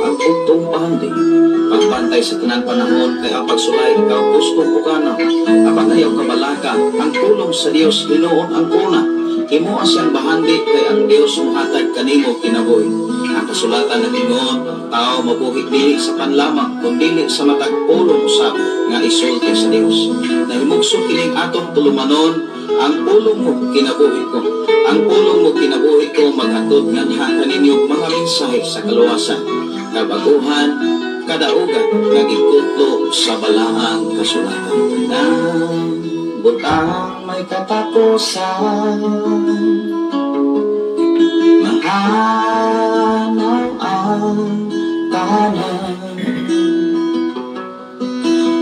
ang utong pahandi. Pagbantay sa tanang panahon kay ang pagsulay ikaw gusto ko ka na. Apan ayaw kabalaka ang tulong sa Dios Hinuon ang kuna. Imo siyang bahandi kay ang Dios muhatag kanimo kinabuhi. Ang kasulatan ng Ingon, tao mabuhi dili sa panlamang kundi sa matag-pulong usab nga isulti sa Dios. Nahimugso kining atong tulumanon ang pulong mo kinabuhi ko. Ang pulong mo kinabuhi ko maghatod nganha kaninyo mga mensahe sa kaluwasan. Kabaguhan, kadaugan, nagikutlo sa balaang kasulatan. Butang may katapusan, mahanaw ang tahanan.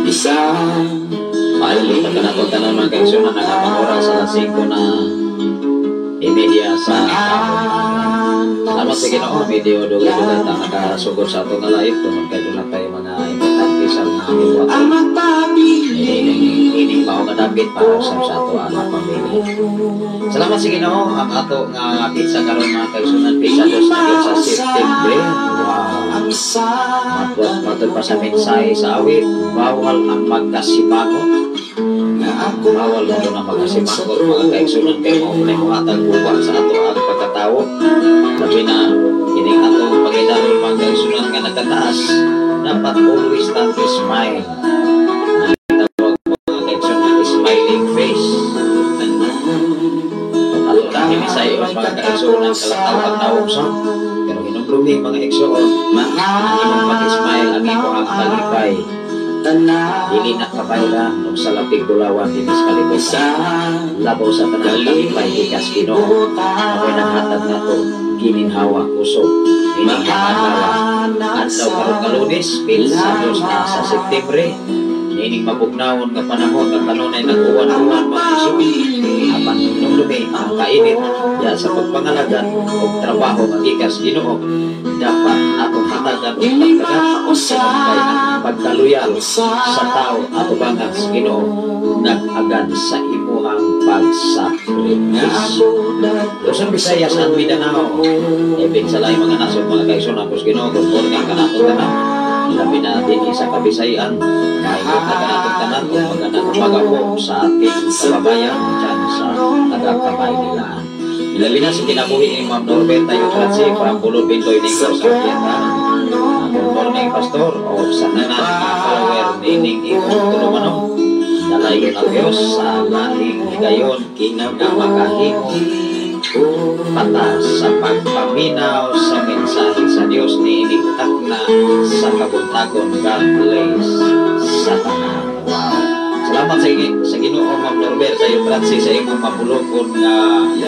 Isang Pagka napunta ng mga kaisyon na nakapag-oras sa alas 5 na imedya sa salamat sa Ginoo. Video dugay-dugay ta nakasugod sa ato nga live kung magkayo na tayo mga importante sa mga ibuhat. Ining mao nga dapit para sa ato ang pamilya. Salamat sa Ginoo ang ato nga pizza karon mga kaisunan pizza dos na sa September. Wow. Matod pa sa mensahe sa awit, bawal ang magkasimangot. Bawal mo na magkasimangot mga kaisunan kay mo na muhatag ubang sa ato ang pagkatao. Labi na ining atong pagidalon mga kaisunan nga nagkataas, dapat always stand to smile. Ang tawag mga kaisunan smiling face. Ato na hinisay mga kaisunan kalataw-taw sa pero hinumlumi mga igsoon ang imong pag-smile ang imong ang kalipay. Dili na kabayra nung sa lapig bulawan dinis kalibutan. Labaw sa tanang kalipay ikas Ginoo. Ako'y nanghatag na to gininhawa kusog. Ining adlaw karong Kalunes, pil sa Dios na sa September. Ining mabugnawon nga panahon nga kanunay nag-uwan-uwan mga isubi. Apan nung lumi ang kainit ya sa pagpangalagan o trabaho nga ikas Ginoo. Dapat atong hatagan o pagkagat sa ang pagkaluyal sa tao at ubangas Ginoo nag-agad sa imuhang pagsakripisyo. Luzon, Visayas at Mindanao ibig sa laing mga nasod mga kaigsoon ang Ginoo kung nga kanatong tanan labi na din sa Kabisayan mahigit na kanatong tanan kung magandang pag-ako sa ating kababayan dyan sa taga-kamay nilaan. Ilabi na si kinabuhi ni Ma'am Norberta Yutratsi from Bulod Bintoy Negros sa Vietnam. Good morning, Pastor. O sa tanan mga follower ni Ning Ikong Tulumanong. Dalayon ang Diyos sa laing higayon na makahimo patas sa pagpaminaw sa mensahe sa Diyos ni iligtak na sa kabuntagon. God bless sa tanan. Wow. Salamat sa Ginoo Ma'am Norberta Yutratsi sa imong mapulokon nga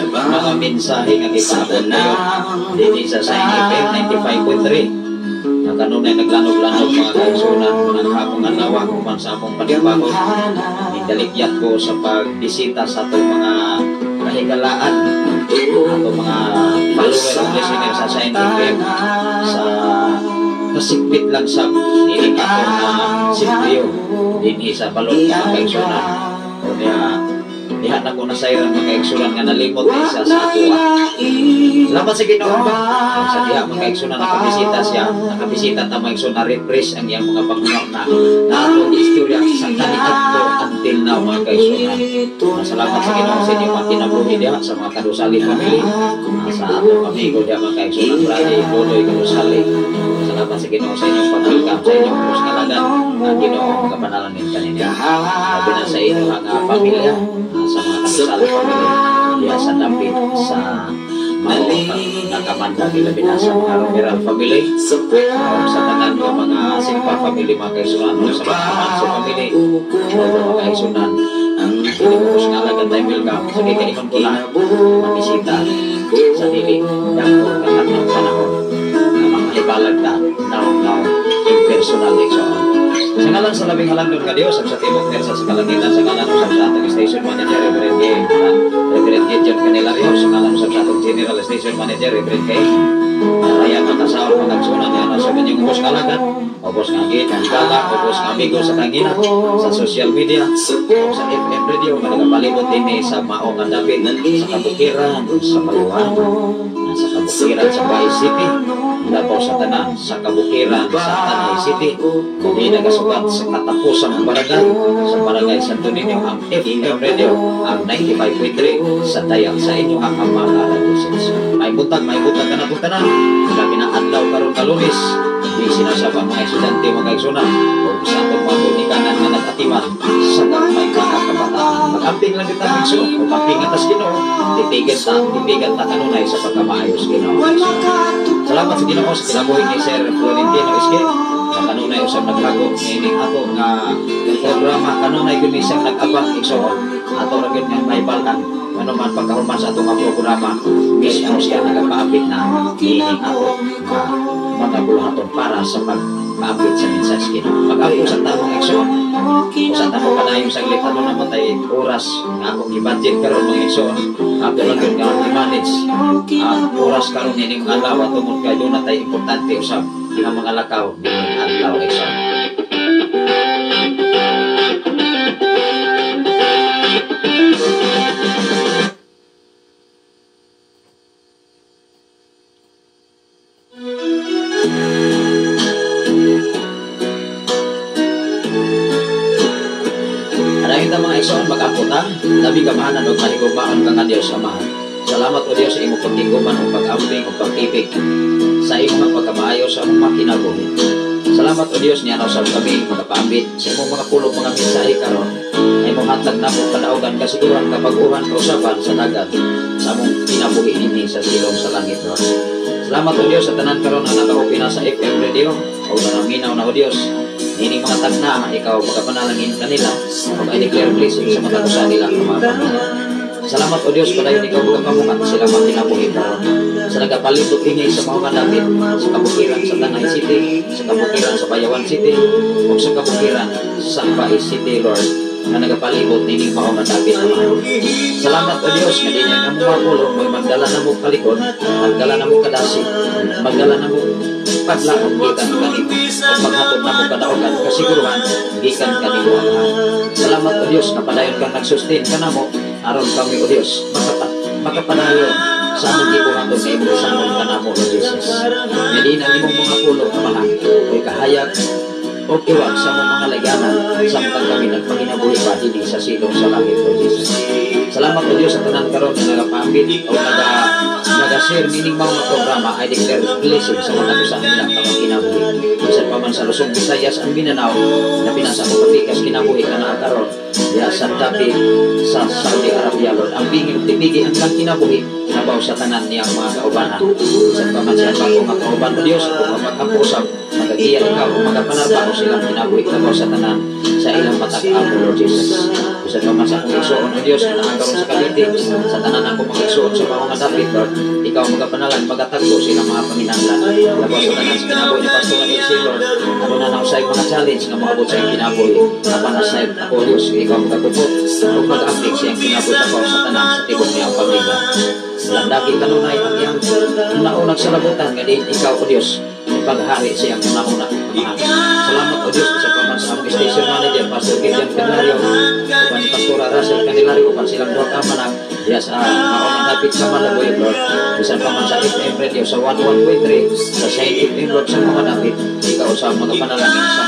mga mensahe nga gipaabot nayon dinhi sa Sign FM 95.3. Na kanunay naglanog-lanog mga kaigsunan ng hapong adlaw human sa among panibagon. Nindalikyat ko sa pagbisita sa atong mga kahigalaan, atong mga follower and listener sa Sign FM sa kasikpit lang sa niling atong sityo dinhi sa balon mga kaigsunan. O diha na ko na sa irang mga kaigsunan nga nalimot isa sa atua. Salamat sa Ginoo sa diha mga kaigsunan nakabisita siya, nakabisita ta mga kaigsunan refresh ang iyang mga pagmunaw na atong istorya sa kaniadto until now mga kaigsunan. Salamat sa Ginoo sa inyong mga kinabuhi diha sa mga Kadusali family, sa atong amigo diha mga kaigsunan Brady Loloy Kadusali. Salamat sa Ginoo sa inyong pag-welcome sa inyong krus kalagan ang Ginoo ang kapanalangin kanina. Labi na sa inyong mga pamilya sa mga Kadusali family diha sa Dapit sa nakamanda labi na sa mga Romeral family sa tanan ng mga Simpa family mga kaigsunan sa mga Amanso family mga kaigsunan ang pinipus nga lagan tayo welcome sa kikaingon ko na mabisita sa dili dako kahat ng panahon na makahibalag na now in personal leksyon. Sa ngalan sa labing halandon ka Diyos sa tibok nersa sa kalangitan sa ngalan sa atong station manager Reverend John Canilario sa ngalan sa atong general station manager Reverend Kay ayan ang kasawang pagkagsunan yan sa kanyang ubos kalagan ubos ng git ang gala ubos ng amigo sa kangina sa social media sa FM radio managapalibot din sa maong ang David sa kabukiran sa Maluan sa kabukiran sa Bay City labaw sa tanan sa kabukiran sa Tanay City. Kung nagasugat sa katapusang barangay sa barangay Santo Niño ang FM Radio ang 95.3 sa tayang sa inyo ang mga radiosis. May buntag ka na itong tanan. Labi na adlaw karon ka Lunes. Di sinasaba mga estudyante mga kaigsoon kung sa itong mga tunikanan na nag-atiman sa may mga kabataan. Mag-amping lang kita Bigso o amping atas Ginoo. Titigan ta kanunay sa pagkamaayos Ginoo. Salamat sa Ginoo sa kinabuhi ni Sir Florentino Iske. Sa kanunay usab naglago nining ato nga programa kanunay gyud ni siyang nag-abang igsoon. Ato ra gyud nga may balkan. Ano man pagkahuman sa atong programa, mismo siya nagapaabit na nining ato mga buluhaton para sa pag-aabot sa mensahe Ginoo. Mag-aabot sa tamang igsoon. Usa ta ko kanayon sa glit ano naman tay oras nga akong i-budget karon mga igsoon. Ako lang gyud nga i-manage ang oras karon nining adlaw tungod kay doon na tay importante usab ang mga lakaw nining adlaw igsoon. Labi kamahanan o mahigugmaan ka nga Diyos Amahan. Salamat o Diyos sa imong pagtiguman o pag-amping o pag-ibig sa imong pagkamaayo sa imong makinabuhi. Salamat o Diyos niya sa kami magapambit sa imong mga pulong mga mensahe karon ay imong hatag na mong kadaugan kasiguran kabaguhan kausapan sa dagat sa imong kinabuhi ini sa silong sa langit. Salamat o Diyos sa tanan karon na nakaupi na sa FM Radio o nanaminaw na o Diyos. Ini mga tagna, ikaw magapanalangin kanila o i-declare blessing sa mata ko sa nila ng mga pamilya. Salamat o Diyos, padayon ikaw magapamungat sila makinabuhi karon. Sa nagapalibot ingay sa mga David, sa kabukiran sa Tanay City, sa kabukiran sa Bayawan City, o sa kabukiran sa Bais City, Lord, na nagapalibot nining mga David naman. Salamat o Diyos, nga din ang mga pulong, may magdala na mo kalikod, magdala na mo kadasi, magdala na mo paglaot gikan kanimo o maghatod na mo kadaugan kasiguruhan gikan kanimo Amahan. Salamat o Diyos na padayon kang nagsustain kanamo aron kami o Diyos makapadayon sa among gibuhaton sa imong sangon kanamo o Jesus. Medina imong mga pulong Amahan o kahayag o iwag sa mga leganan samtang kami nagpanginabuhi pa dili sa silong sa langit o Jesus. Salamat o Diyos sa tanan karon nga nagapambit o nag-share nining mga programa ay declare blessing sa mga usa nila mga kinabuhi. Bisan pa man sa Luzon, Visayas ang Mindanao na pinasa ko patikas kinabuhi ka na karon diya sa Dapi sa Saudi Arabia Lord. Ang bingin tibigi ang kang kinabuhi nabaw sa tanan niyang mga kaubanan. Bisan pa man sa bago mga kauban o Diyos o magkapusap magagiya ikaw o magapanarba o silang kinabuhi nabaw sa tanan sa ilang matag-amo Lord Jesus. Bisan pa man sa akong igsoon o Diyos na nakakaroon sa kaliti sa tanan ako mga igsoon sa mga David Lord, ikaw magapanalan magatagpo silang mga paminanglan nabaw sa tanan sa kinabuhi ni Pastor Elsie Lord. Ano na nausay mga challenge nga mga sa kinabuhi napanasay ako Diyos ikaw magapupot o mag-amping siyang kinabuhi nabaw sa tanan sa tibok niyang pamilya. Landagi kanunay ang iyang naunang salabutan nga din ikaw o Diyos paghari siyang nauna. Salamat o Diyos sa paman sa aming station manager Pastor Gideon Canario upan ni Pastora Russell Canilario upan silang duha ka manak diya sa maunang dapit sa Malaboy Lord. Bisan paman sa FM Radio sa 11.3 sa Saint FM Lord sa mga dapit ikaw sa mga panalangin sa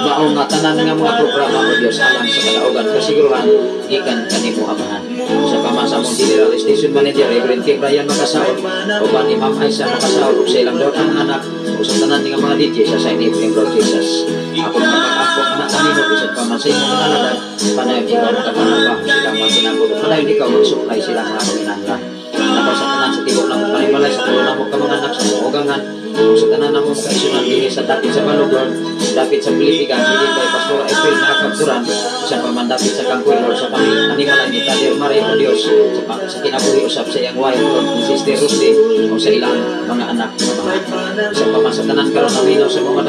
maong nga tanan nga mga programa o Diyos alang sa kalaugan kasiguruhan gikan kanimo Amahan. Sa paman sa mong General Station Manager Reverend Kim Ryan Makasaol o ba ni Ma'am Aisa Makasaol o sa ilang daw ang anak o sa tanan nga mga DJ sa Saint FM Lord Jesus. Ako magpapako anak kanimo bisan paman sa imong nalagad padayon ikaw magkapanabang silang mga ginagod padayon ikaw magsuklay silang mga paminanglan. Nabaw sa tanan sa tibok na mo panibalay sa tulo na mo ka mga anak sa mga ugangan o sa tanan na mo kaisunan dini sa dapit sa Balog Lord, dapit sa Pilipigan hindi kay Pastor April nakakapturan sa pamandapit sa Kangkoy Lord sa paminimalan ni Tadir Maray o Diyos sa kinabuhi usap sa iyang wife Lord ni Sister Rusty o sa ilang mga anak sa paman sa tanan karon naminaw sa mga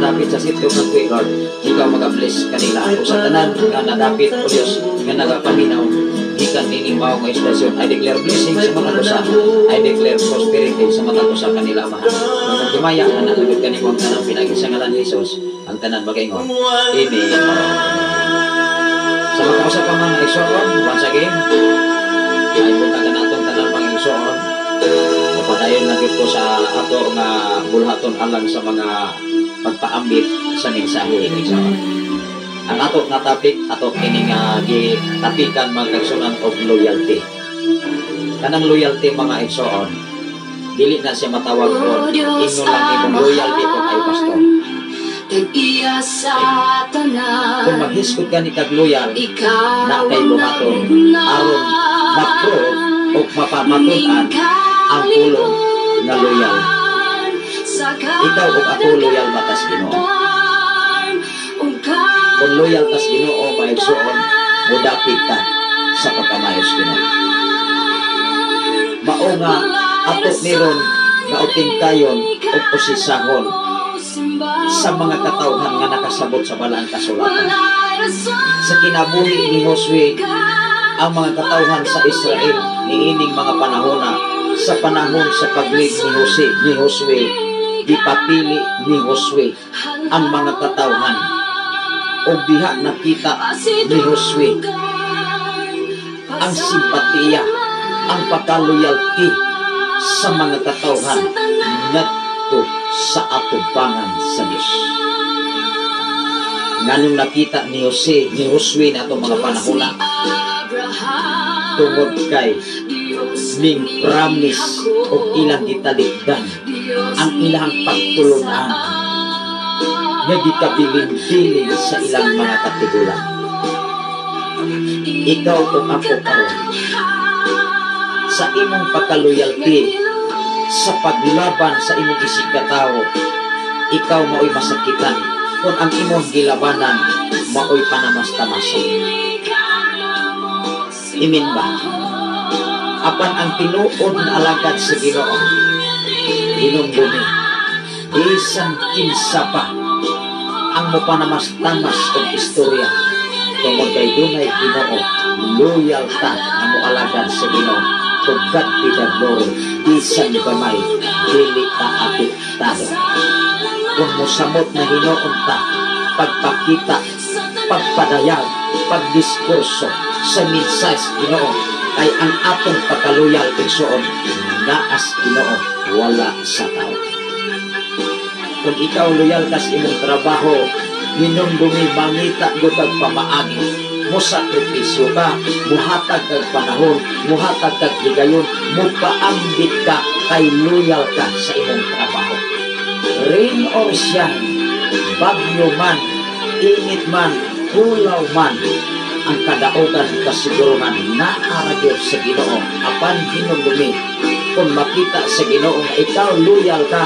dapit sa sitio Kangkoy Lord ikaw mag-bless kanila o sa tanan nga nadapit o Diyos nga nagapaminaw gikan nining mao nga istasyon I declare blessing sa mga usa I declare prosperity sa mga usa kanila Amahan. Kung gimaya nga nalugod kanimo ang tanang pinagi sa ngalan ni Jesus ang tanan magaingon. Amen. Sa mga usa pa mga igsoon once again ay punta ka natong tanan mga igsoon o padayon na gyud ko sa ato nga bulhaton alang sa mga pagpaambit sa mensahe igsoon. Ang ato nga topic ato kini nga gitapikan mga igsoon og loyalty. Kanang loyalty mga igsoon, dili na siya matawag ko ingon lang imong loyalty ko kay pastor. Kung maghiskot ka ni kag loyal na kay buhaton aron ma-prove o mapamatunan ang pulong na loyal. Ikaw o ako loyal matas Ginoo. Kung loyal tas Ginoo maigsoon, mudapit ka sa pagkamayos Ginoo. Mao nga ato niron nga utingkayon o posisahon sa mga katawhan nga nakasabot sa balaan kasulatan. Sa kinabuhi ni Josue, ang mga katawhan sa Israel niining mga panahona sa panahon sa paglig ni Josue, ipapili ni Josue ang mga katawhan o diha nakita ni Josue ang simpatiya, ang pagkaloyalty sa mga katawhan ngadto sa atubangan sa Dios. Nganong nakita ni Josue na itong mga panahona tungod kay ning promise o ilang gitalikdan ang ilang pagtulunan nga gikabilin-bilin sa ilang mga katigulan. Ikaw o ako karon sa imong pagkaloyalty sa paglaban sa imong isig katawo, ikaw mao'y masakitan kung ang imong gilabanan mao'y panamas-tamasan. Imin ba? Apan ang tinuod na alagad sa Ginoo, inumbuni, isang kinsa pa ang mopanamas-tamas og istorya tungod kay dunay Ginoo, loyal ta nga moalagad sa Ginoo. Tugad pidaglory, isang gamay, dili ta apektado. Kung musamot na hinoon ta, pagpakita, pagpadayag, pagdiskurso sa minsayas Ginoo, ay ang atong pagkaluyal igsoon naas Ginoo, wala sa tao. Kung ikaw loyal kas imong trabaho, hinumdumi mangita do kag pamaagi, musakripisyo ka, muhatag kag panahon, muhatag kag higayon, mupaambit ka, kay loyal ka sa imong trabaho. Rain or shine, bagyo man, init man, hulaw man, ang kadaogan kasiguruhan naaragyo sa Ginoo apan hinumdumi. Kung makita sa Ginoo nga ikaw loyal ka,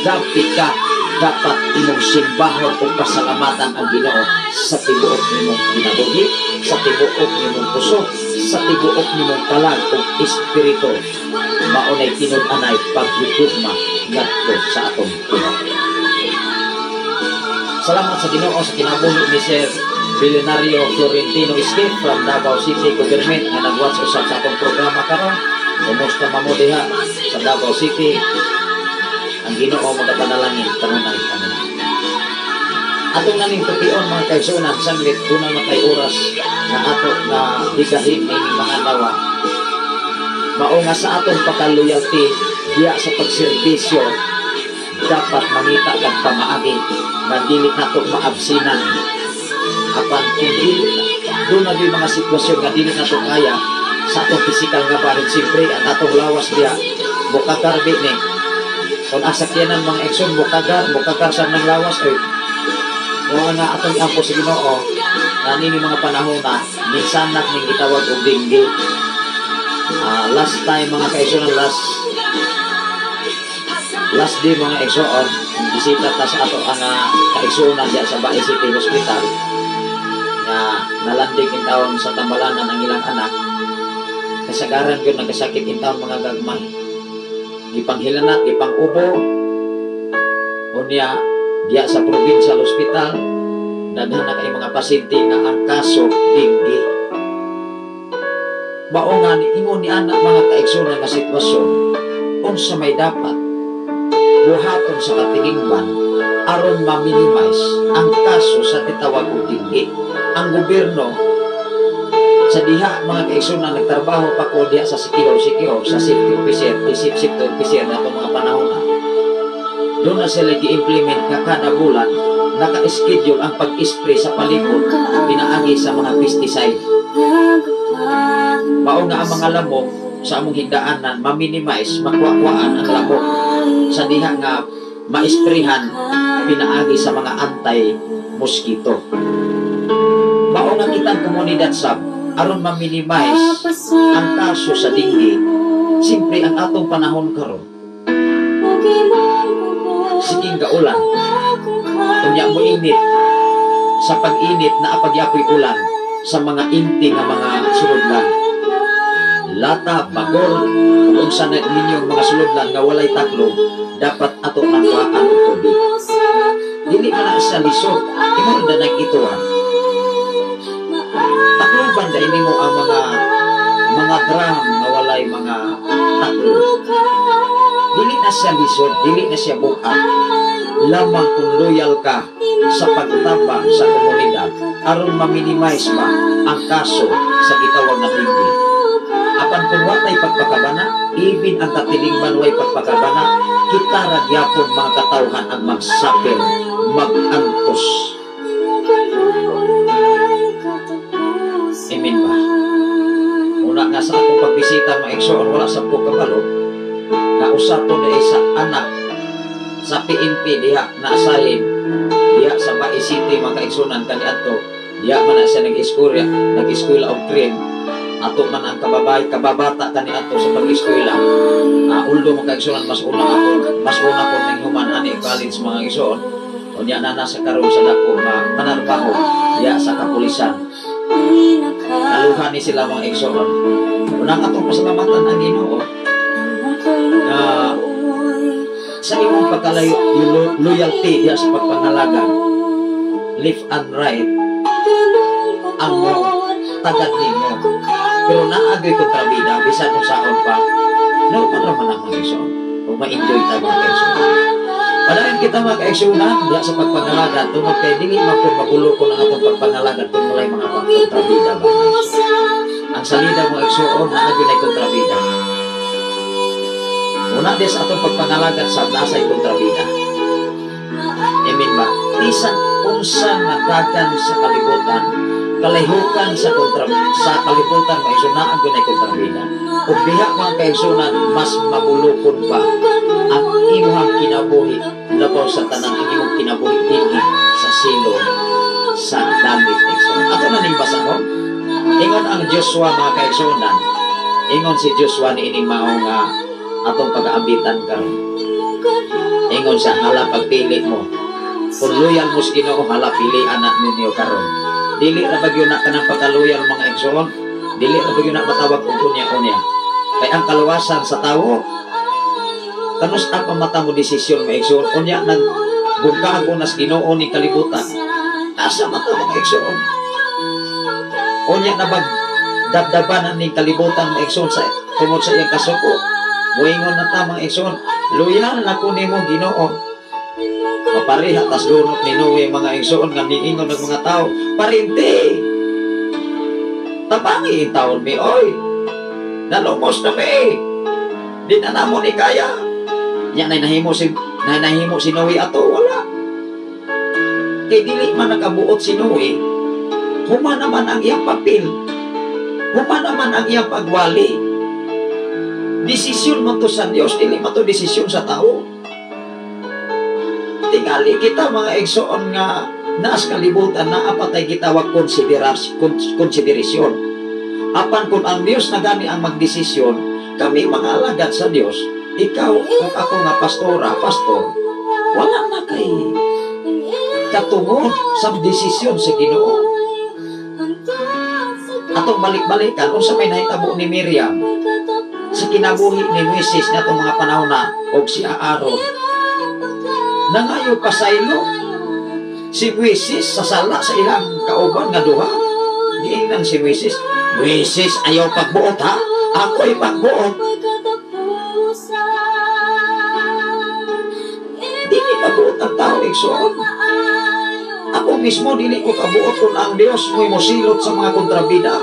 dapit ka, dapat imong simbahon o pasalamatan ang Ginoo sa tibuok nimong kinabuhi, sa tibuok nimong puso, sa tibuok nimong kalag o espiritu. Maunay tinud-anay paghigugma ngadto sa atong Ginoo. Salamat sa Ginoo sa kinabuhi ni Sir Billionario Florentino Escape from Davao City Government nga nag-watch usab sa atong programa karon. Kumusta mamo diha sa Davao City? Ang Ginoo magapanalangin kanunay kami. Atong naning tupion mga kaigsunan saglit dunay matay oras nga ato na bigahin ini mga nawa. Mao nga sa atong pagkaloyalty diya sa pagserbisyo dapat mangita kag pamaagi nga dili nato maabsinan. Apan kung dili dunay mga sitwasyon nga dili nato kaya sa atong pisikal nga bahin, siyempre ang atong lawas diya bukagar ni. Kung asakyanan mga ekson bukagar sa ng lawas oy. Kung nga atong iampo sa Ginoo nini mga panahon na minsan na ning gitawag og dinggi. Last time mga kaigsoon, last day mga kaigsoon, bisita ta sa ato ang kaigsuonan diya sa Bae City Hospital nga nalandig in taon sa tambalanan ang ilang anak. Kasagaran yun nagkasakit in taon mga gagmay, gipanghilanat, gipangubo unya diya sa provincial hospital. Daghan na kay mga pasyente nga ang kaso dinggi. Baongan ingon ni anak mga kaigsunan nga sitwasyon unsa may dapat buhaton sa katilingban aron ma-minimize ang kaso sa titawag og dinggi. Ang gobyerno Sa diha mga kaigsunan nagtrabaho pa ko diha sa Siquijor sa safety officer, safety officer na itong mga panahon na. Doon na sila gi-implement nga kada bulan naka-schedule ang pag-spray sa palibot pinaagi sa mga pesticide. Mao nga ang mga lamok sa among higdaanan ma-minimize, makuha-kuhaan ang lamok sa diha nga ma-sprayhan pinaagi sa mga anti-mosquito. Mao nga kitang komunidad sab aron ma-minimize ang kaso sa dengue. Siyempre ang atong panahon karon siging gaulan kunya mo init sa pag-init na apagyapoy ulan sa mga inti nga mga suludlan lata, bagol kung sa ninyong mga suludlan nga walay taklo dapat ato nang kuhaan og tubig. Dili man na sa lisod imo na nagituan takloban dahil mo ang mga drum nga walay mga taklo. Dili na siya lisod, dili na siya buhat. Lamang kung loyal ka sa pagtabang sa komunidad aron ma-minimize ba ang kaso sa gitawag na dengue. Apan kung watay pagpakabana, even ang katilingban way pagpakabana, kita ragyapon mga katawhan ang magsapil, mag-antos. Amen ba? Una nga sa akong pagbisita mga igsoon wala sa ko kabalo na usapon na sa anak sa PNP diha na asahin diha sa Bai City mga igsunan kaniadto diha man na siya nag-eskwela og crime ato man ang kababata kaniadto sa pag-eskwela uldo mga igsunan mas una ko ning human ani college mga igsoon unya na nasa karon sa dako nga panarbaho diha sa kapulisan. Kaluhan ni sila mga igsoon. Unang atong pasalamatan ang Ginoo sa imong pagkalayo loyalty diya sa pagpangalaga left and right ang mo tagad nimo pero naagay kontrabida bisan kung saon pa no para man ang mga igsoon kung ma-enjoy ta mga igsoon. Padayon kita mga kaigsunan diya sa pagpangalaga tungod kay dili man pud mabulokon ang atong pagpangalaga kung walay mga kontrabida ba. Ang salida mga igsoon naagay na kontrabida. Una des atong pagpangalagat sa nasay kontrabida. Amen ba? Bisan unsa nga dagan sa kalibutan, kalihukan sa kalibutan maigsunan ang gunay kontrabida. Ug diha mga kaigsunan mas mabulokon pa ang imong kinabuhi labaw sa tanang imong kinabuhi dinhi sa silong sa langit igsunan. Ato na ning basahon. Ingon ang Joshua mga kaigsunan. Ingon si Joshua ni ining mao nga atong pag-aambitan karon. Ingon siya hala pagpili mo. Kung loyal mo sa Ginoo hala pilian na ninyo karon. Dili ra bagyo na kanang pagkaloyal mga igsoon. Dili ra bagyo na matawag og kunya-kunya. Kay ang kaluwasan sa tawo kanus ang pamata mo desisyon mga igsoon unya nang bugkago nas Ginoo ni kalibutan. Asa mata mga igsoon. Unya na bag dabdaban ni kalibutan mga igsoon sa tungod sa iyang kasuko. Moingon na tamang igsoon, loyal na ko nimo Ginoo. Mapareha tas lunot ni Noe mga igsoon nga niingon ng mga tao, parinti. Tabangi in taon mi oy. Nalumos na mi. Di na namo ni kaya. Nya nay nahimo si Noe ato wala. Kay dili man nakabuot si Noe. Huma naman ang iyang papel. Huma naman ang iyang pagwali. Desisyon mo to sa Diyos, dili mo to desisyon sa tao. Tingali kita mga igsoon nga naas kalibutan na apatay gitawag konsiderasyon. Apan kung ang Diyos na gani ang magdesisyon, kami mga alagad sa Diyos, ikaw kung ako nga pastor, wala na kay katungod sa desisyon sa Ginoo. Atong balik-balikan, kung sa may nahitabo ni Miriam, sa kinabuhi ni Moises na itong mga panahon na o si Aaron nangayo pasaylo si Moises sa sala sa ilang kauban nga duha giingnan si Moises ayaw pagbuot ha ako'y pagbuot dili kabuot ang tao igsoon ako mismo dili ko kabuot kung ang Dios mo'y mosilot sa mga kontrabida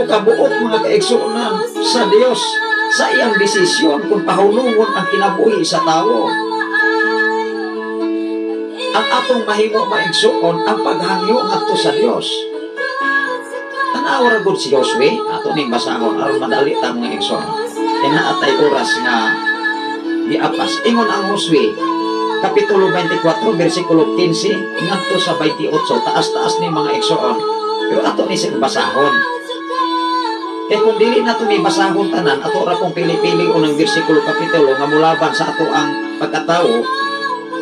ko kabuot mga kaigsuonan sa Dios sa iyang desisyon kung pahulungon ang kinabuhi sa tao. Ang atong mahimo maigsuon ang paghangyo ngadto sa Dios. Tanaw ra gud si Josue ato ning basahon aron madali ta mga igsoon. Inaatay oras nga giapas. Ingon ang Josue kapitulo 24 bersikulo 15 ngadto sa 28 taas-taas ni mga igsoon. Pero ato ni sing basahon. Kung dili nato ni basahon tanan ato ra kung pili-pili unang bersikulo kapitulo nga mulaban sa ato ang pagkatawo,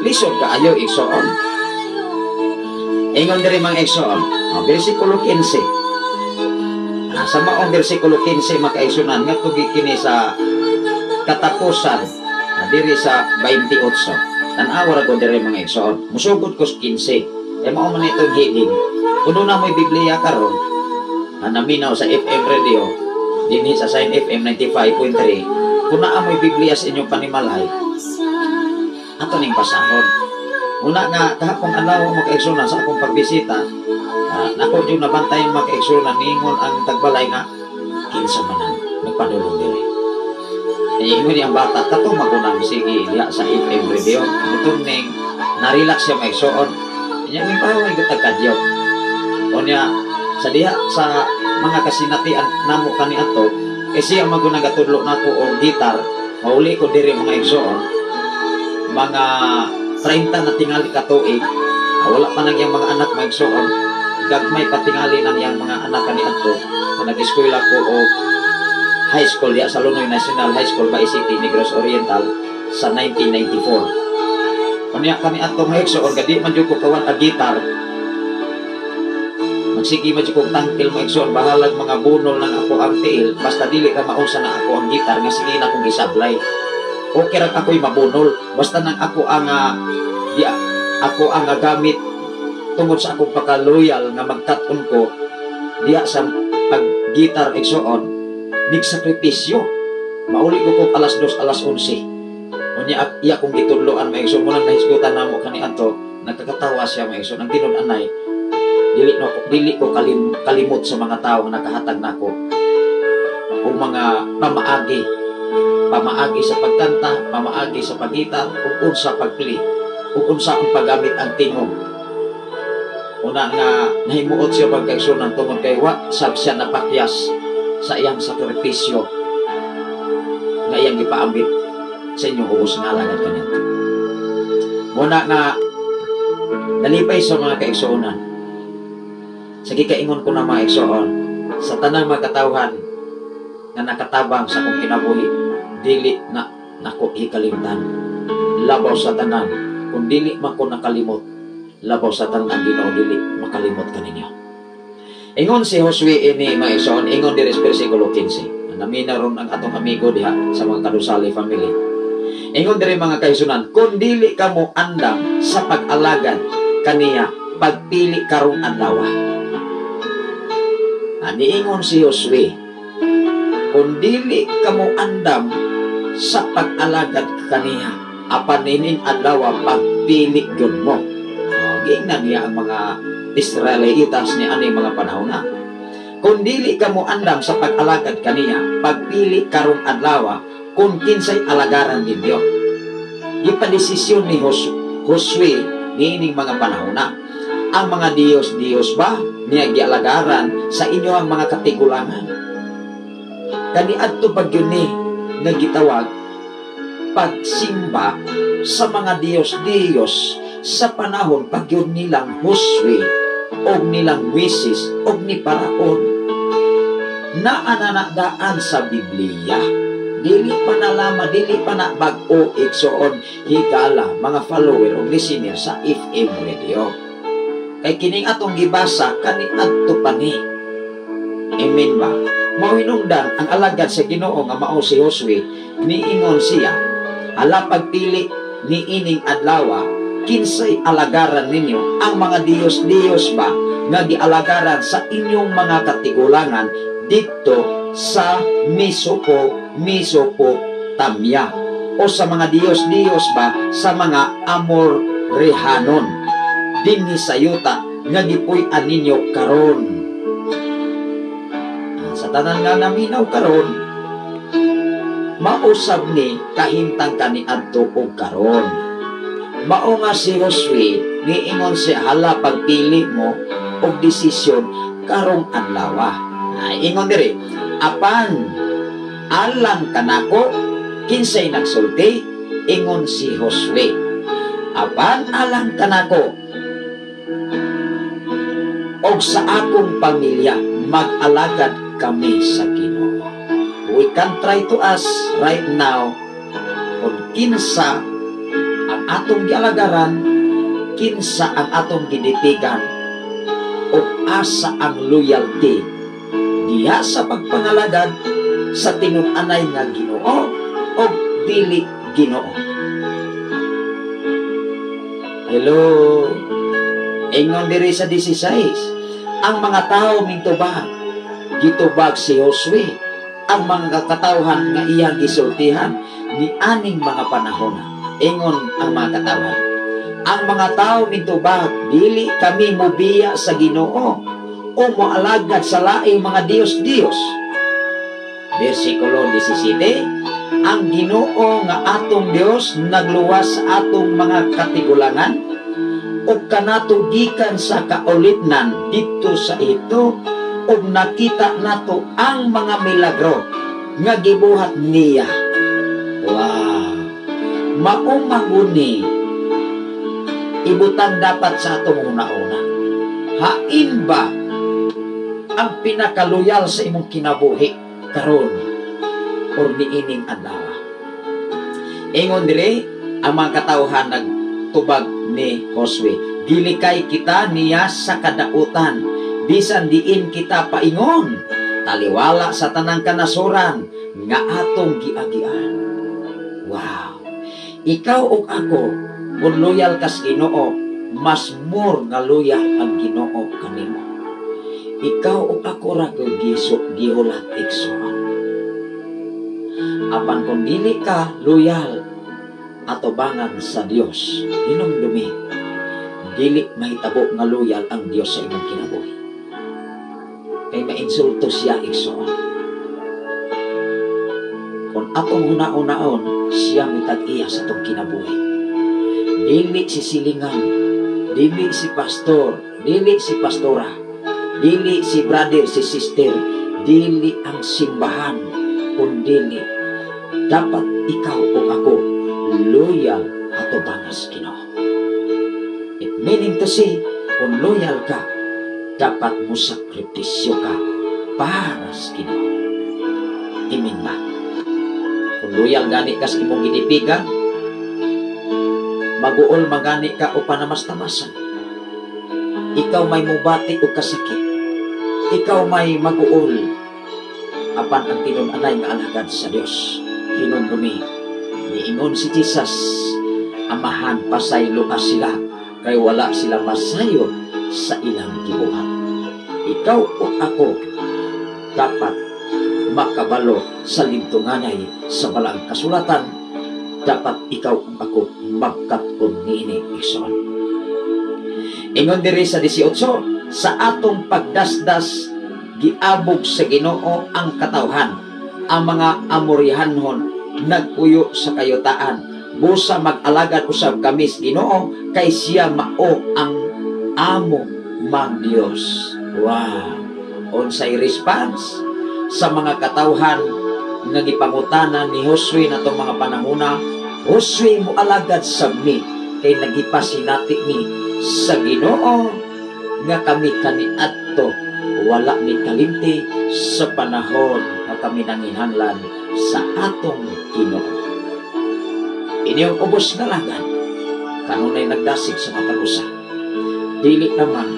lisod kaayo igsoon. Ingon diri mga igsoon, bersikulo 15. Sa maong bersikulo 15 makaigsunan ngadto kini sa katapusan diri sa 28. Tan-aw ra ko diri mga igsoon. Musugod ko sa 15. Mao man itong heading. Kuno na mo'y Biblia karon naminaw sa FM radio dinhi sa Sign FM 95.3. Kung naa mo'y Biblia sa inyong panimalay, ato ning basahon. Una nga kahapon adlaw mo kaigsunan sa akong pagbisita, nako yung nabantayan mga kaigsunan ningon ang tagbalay nga kinsa manan nagpadulong diri. Ingon ang bata kato magunang sige diha sa FM radio. Mutong ning na-relax siya maigsuon. Nya ning paway gitagkadyo. Onya sa diha sa mga kasinatian namo kani ato siya magunang gatudlo nako og gitar. Mauli ko diri mga igsoon. Mga 30 na tingali ka tuig. Wala pa nang yang mga anak maigsoon. Gagmay patingali nang yang mga anak kani ato. Nag-eskwela ko og high school diya sa Lunoy National High School Bay City, Negros Oriental sa 1994. Kunya kami ato maigsoon gadi man jud ko kawan ang gitar. Magsigi man jud ko tangkil maigsoon bahalag mga bunol ng ako ang tiil basta dili ka maunsa na ako ang gitar nga sige na kong gisablay. Okay ra ako'y mabunol basta nang ako ang ako ang gamit tungod sa akong pagka-loyal nga magkat-on ko diya sa pag-gitar igsoon nig sakripisyo. Mauli ko kung alas 2 alas 11. Unya iya kong gitudloan maigsoon mo nang nahisgutan namo kani ato nagkakatawa siya maigsoon ang tinud-anay dili ko kalimot sa mga tao nga nakahatag nako og mga pamaagi sa pagkanta, pamaagi sa paggitar, ug unsa pagpili, ug unsa ang paggamit ang tingog. Una nga nahimuot siya pagkaigsunan tungod kay wa sab siya napakyas sa iyang sakripisyo nga iyang gipaambit sa inyong ubos nga langad kanito. Muna nga nalipay sa mga kaigsuonan. Sa gikaingon ko na mga igsoon, sa tanang mga katawhan nga nakatabang sa akong kinabuhi, dili na nako hikalimtan. Labaw sa tanan, kung dili man ko nakalimot, labaw sa tanan Ginoo dili makalimot kaninyo. Ingon si Josue ini mga igsoon, ingon diri sa bersikulo 15. Namina ron ang atong amigo diha sa mga Kadusali family. Ingon diri mga kaigsunan, kung dili kamo andam sa pag-alagad kaniya, pagpili karong adlaw. Niingon si Josue, kung dili kamo andam sa pag-alagad kaniya, apan nining adlaw pagpili gyud mo. Giingnan niya ang mga Israelitas ni ani mga panahon na. Kung dili kamo andam sa pag-alagad kaniya, pagpili karong adlaw kung kinsay alagaran ninyo. Gipadesisyon ni Josue niining mga panahon na. Ang mga Diyos ba niya gialagaran sa inyo ang mga katigulangan? Kani adto pag yun ni nagitawag pagsimba sa mga Diyos sa panahon pag yun nilang Josue o nilang Moises o ni Paraon na ananadaan sa Biblia. Dili pa nalama, dili pa na bag-o igsoon higala mga follower o listener sa FM radio. Kay kining atong gibasa kani adto pa ni. Amen ba? Mao hinungdan ang alagad sa Ginoo nga mao si Josue, niingon siya, hala pagpili ni ining adlaw, kinsay alagaran ninyo ang mga Diyos ba nga gialagaran sa inyong mga katigulangan dito sa Mesopotamia o sa mga Diyos ba sa mga Amorrehanon dinhi sa yuta nga gipuy-an ninyo karon. Sa tanan nga naminaw karon, mausab ni kahimtang kani adto og karon. Mao nga si Josue niingon si hala pagpili mo og desisyon karong adlaw. Ingon diri, apan alang kanako kinsay nagsulti, ingon si Josue. Apan alang kanako og sa akong pamilya mag-alagad kami sa Ginoo. We can try to ask right now kung kinsa ang atong gialagaran, kinsa ang atong giditigan, o asa ang loyalty diha sa pagpangalagad sa tinun-anay nga Ginoo o dili Ginoo. Hello. Ingon diri sa 16, ang mga tao mintubag, gitubag si Josue, ang mga katawhan nga iyang gisultihan ni aning mga panahon. Ingon ang mga katawhan, ang mga tao mintubag, dili kami mobiya sa Ginoo o moalagad sa laing mga Diyos-Diyos. Versikulo 17, ang Ginoo nga atong Dios nagluwas sa atong mga katigulangan o kanato gikan sa kaulitnan dito sa ito o nakita nato ang mga milagro nga gibuhat niya. Wow! Maumanguni ibutang dapat sa atong una-una. Hain ba ang pinakaluyal sa imong kinabuhi karon or niining adlaw? Ingon diri ang mga katawhan nagtubag ni Josue, dili kay kita niya sa kadautan, bisan diin kita paingon, taliwala sa tanang kanasuran nga atong giagian. Wow! Ikaw ug ako, kung loyal kas Ginoo, mas more nga loyal ang Ginoo kanimo. Ikaw ug ako ra gihulat igsoon. Apan kung dili ka loyal atubangan sa Dios, hinumdumi, dili mahitabo nga loyal ang Dios sa imong kinabuhi. Kay mainsulto siya igsoon. Kung atong una-unaon, siya mitag-iya sa itong kinabuhi. Dili si silingan, dili si pastor, dili si pastora, dili si brother, si sister, dili ang simbahan, kundi dapat ikaw o ako loyal ato bangas Ginoo. It meaning to say, kung loyal ka, dapat mo sakripisyo ka para sa Ginoo. Amen ba? Kung loyal gani ka sa imong ginipigan, maguol magani ka o panamas-tamasan. Ikaw may mubati o kasakit. Ikaw may maguol. Apan ang tinun-anay nga alagad sa Dios. Hinumdumi. Niingon si Jesus, amahan pasaylo ka sila, kay wala sila masayo sa ilang gibuhat. Ikaw o ako dapat makabalo sa lintunganay sa balang kasulatan. Dapat ikaw o ako magkat-on niini igsoon. Ingon diri sa 18, sa atong pagdasdas giabog sa Ginoo ang katawhan, ang mga Amorihanhon nagpuyo sa kayutaan, busa mag-alagad usab kami sa Ginoo, kay siya mao ang amo mang Dios. Wow! Unsay response sa mga katawhan nga gipangutanan ni Josue natong mga panahuna? Josue mo alagad sa mi, kay nagipasinati mi sa Ginoo nga kami kaniadto wala ni kalimti sa panahon na kami nanginhanglan sa atong Ginoo. Inyong ubos na lagan, kanunay nagdasig sa matag-usa. Dili naman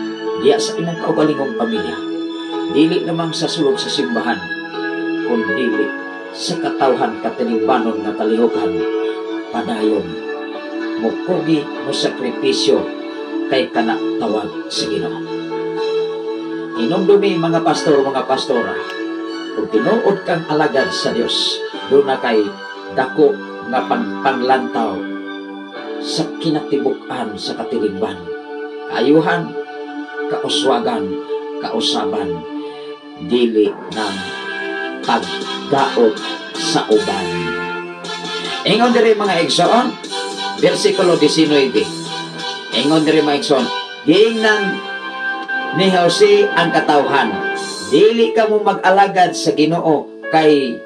diya sa imong kaugalingong pamilya, dili naman sa sulod sa simbahan, kundi dili sa katawhan katilingbanon nga kalihukan, padayon mukugi mo sakripisyo kay kana tawag sa Ginoo. Inumdumi mga pastor, mga pastora, kung tinuod kang alagad sa Dios, doon na kay dako nga panglantaw sa kinatibukan sa katilingban, kaayuhan, kauswagan, kausaban, dili ng pagdaot sa uban. Ingon diri mga igsoon, versikulo 19. Ingon diri mga igsoon, giingnan ni Jose ang katawhan, dili ka mo mag-alagad sa Ginoo kay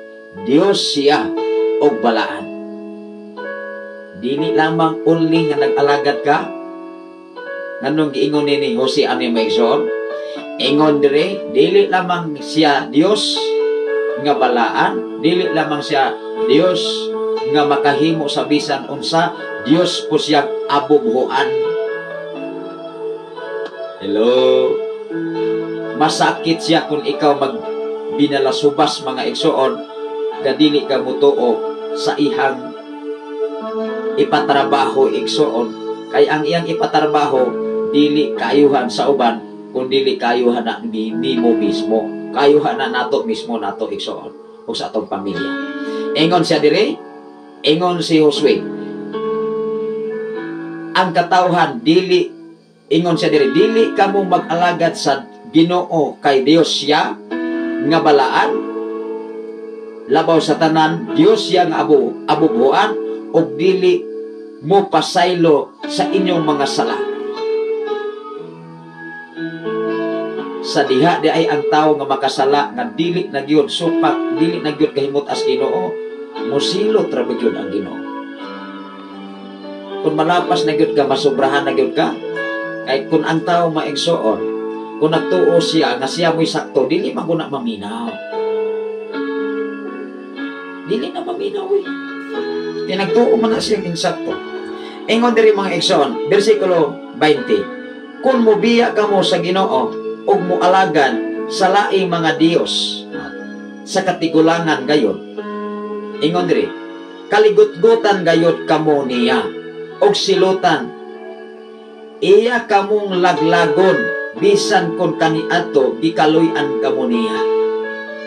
Dios siya og balaan. Dili lamang only nga nag-alagad ka. Nganong giingon ni Jose ani mga igsoon, ingon diri, dili lamang siya Dios nga balaan, dili lamang siya Dios nga makahimo sa bisan unsa, Dios po siya abubuhan. Hello. Masakit siya kung ikaw magbinalasubas mga igsoon, kadili ka mutuo sa ihang ipatrabaho igsoon, kay ang iyang ipatrabaho dili kaayuhan sa uban, kung dili kaayuhan na ni mo mismo, kaayuhan na nato mismo nato igsoon o sa atong pamilya. Ingon siya dire, ingon si Josue, ang katawhan dili, ingon siya dire, dili kamo mag-alagad sa Ginoo kay Dios siya nga balaan, labaw sa tanan Dios siya nga abubuhan, og dili mo pasaylo sa inyong mga sala. Sa diha di ay ang tawo nga makasala nga dili na gyud supak, dili na gyud kahimot as Ginoo, musilo tra gyud ang Ginoo. Kung malapas na gyud ka, masobrahan na gyud ka, kay kun ang tawo maigsoon, kung nagtuo siya nga siya mo'y sakto, dili man guna maminaw. Dili na maminaw eh. Kaya nagtuo man na siyang insakto. Ingon diri mga igsoon, versikulo 20, kung mubiya ka mo sa Ginoo ug mualagan sa laing mga Dios sa katigulangan gayon, ingon diri, kaligutgutan gayot kamo niya og silutan, iya kamong laglagon bisan kon kaniadto gikaluy-an kamo niya.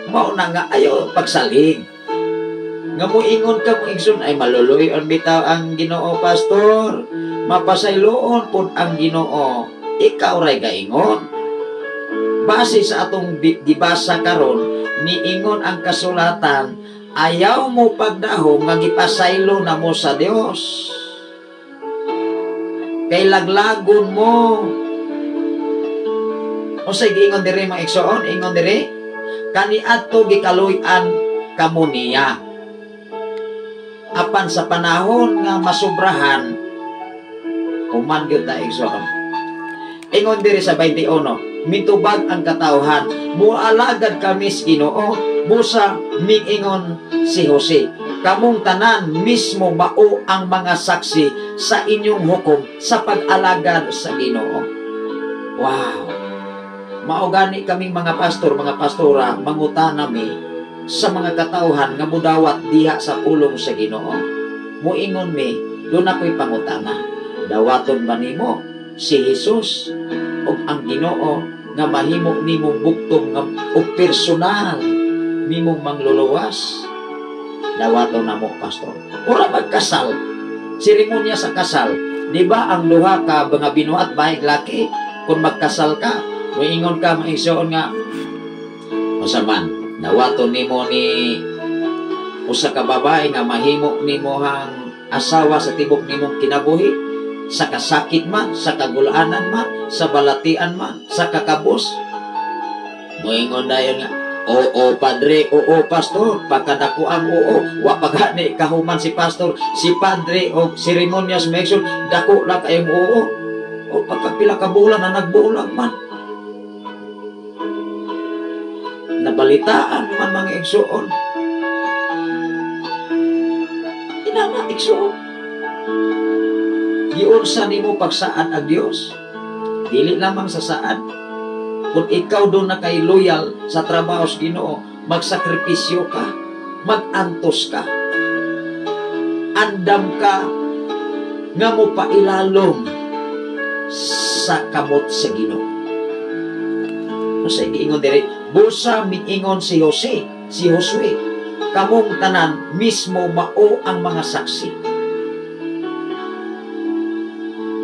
Mao na nga ayo pagsalig nga moingon ka mo igsoon, ay maluluyon bitaw ang Ginoo pastor, mapasayloon pud ang Ginoo, ikaw ray gaingon. Base sa atong gibasa karon, niingon ang kasulatan, ayaw mo pagdahom nga gipasaylo na mo sa Dios, kay laglagon mo. O say giingon diri mga igsoon, ingon diri, kaniadto gikaluy-an kamo niya. Apan sa panahon nga masubrahan, human gyud ta igsoon. Ingon diri sa 21, mitubag ang katawhan, mualagad kami sa Ginoo, busa miingon si Jose, kamong tanan mismo mao ang mga saksi sa inyong hukom sa pag-alagad sa Ginoo. Wow! Mao gani kaming mga pastor, mga pastora, mangutana mi sa mga katawhan nga mudawat diha sa pulong sa Ginoo. Muingon mi, doon ako'y pangutana, dawaton ba nimo si Jesus o ang Ginoo nga mahimo nimong buktong nga o personal nimong mangluluwas? Dawaton na mo, pastor. Ura magkasal, seremonya sa kasal, di ba ang duha ka mga binuhat bahay laki, kung magkasal ka, muingon ka maigsoon nga, masaman, dawaton nimo ni usa ka babae nga mahimo nimo hang asawa sa tibok nimong kinabuhi, sa kasakit man, sa kagulaanan man, sa balatian man, sa kakabos. Moingon dayon nga, oo padre, oo pastor, pagkadako ang oo, wa pagani kahuman si pastor, si padre o seremonyas mexon, dako lang kayong oo, o pagkapila ka bulan na nagbulang man. Nabalitaan man mga igsoon, inana igsoon, giunsa nimo pagsaad ang Dios, dili lamang sa saad, kung ikaw doon na kay loyal sa trabaho sa Ginoo, magsakripisyo ka, magantos ka, andam ka nga mo pailalom sa kamot sa Ginoo. Sa giingon diri, busa miingon si Jose, si Josue, kamong tanan mismo mao ang mga saksi.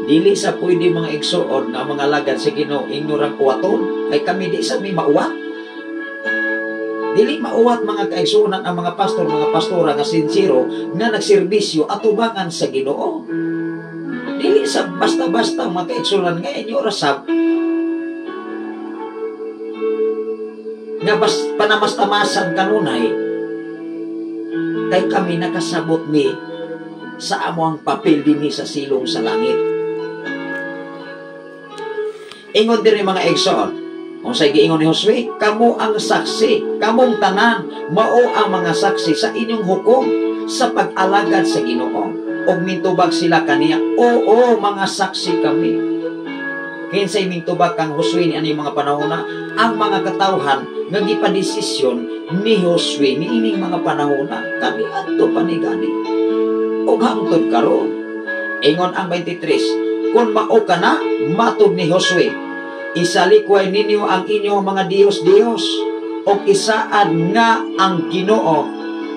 Dili sa pwede mga igsoon nga mga lagad sa Ginoo ignorang kuwaton, ay kami di sa may mauwat. Dili mauwat mga kaigsunan ang mga pastor, mga pastora nga sincero nga nagserbisyo atubangan sa Ginoo. Dili sa basta-basta mga kaigsunan nga inyo rasab nga panamastamasan kanunay kay kami nakasabot ni sa amoang papel dinhi sa silong sa langit. Ingon diri mga igsoon, kung sa giingon ni Josue, kamo ang saksi, kamong tanan, mao ang mga saksi sa inyong hukom sa pag-alagad sa Ginoo. Og mintubag sila kaniya, oo, mga saksi kami. Kinsay mintubag kang Josue ni ani mga panahon na ang mga katawhan nga gipadesisyon ni Josue ni ining mga panahon na kami adto panigani. Og hangtod karon, ingon ang 23, kung mao ka na, matod ni Josue, isalikway ninyo ang inyong mga Diyos-Diyos o isaad nga ang Ginoo,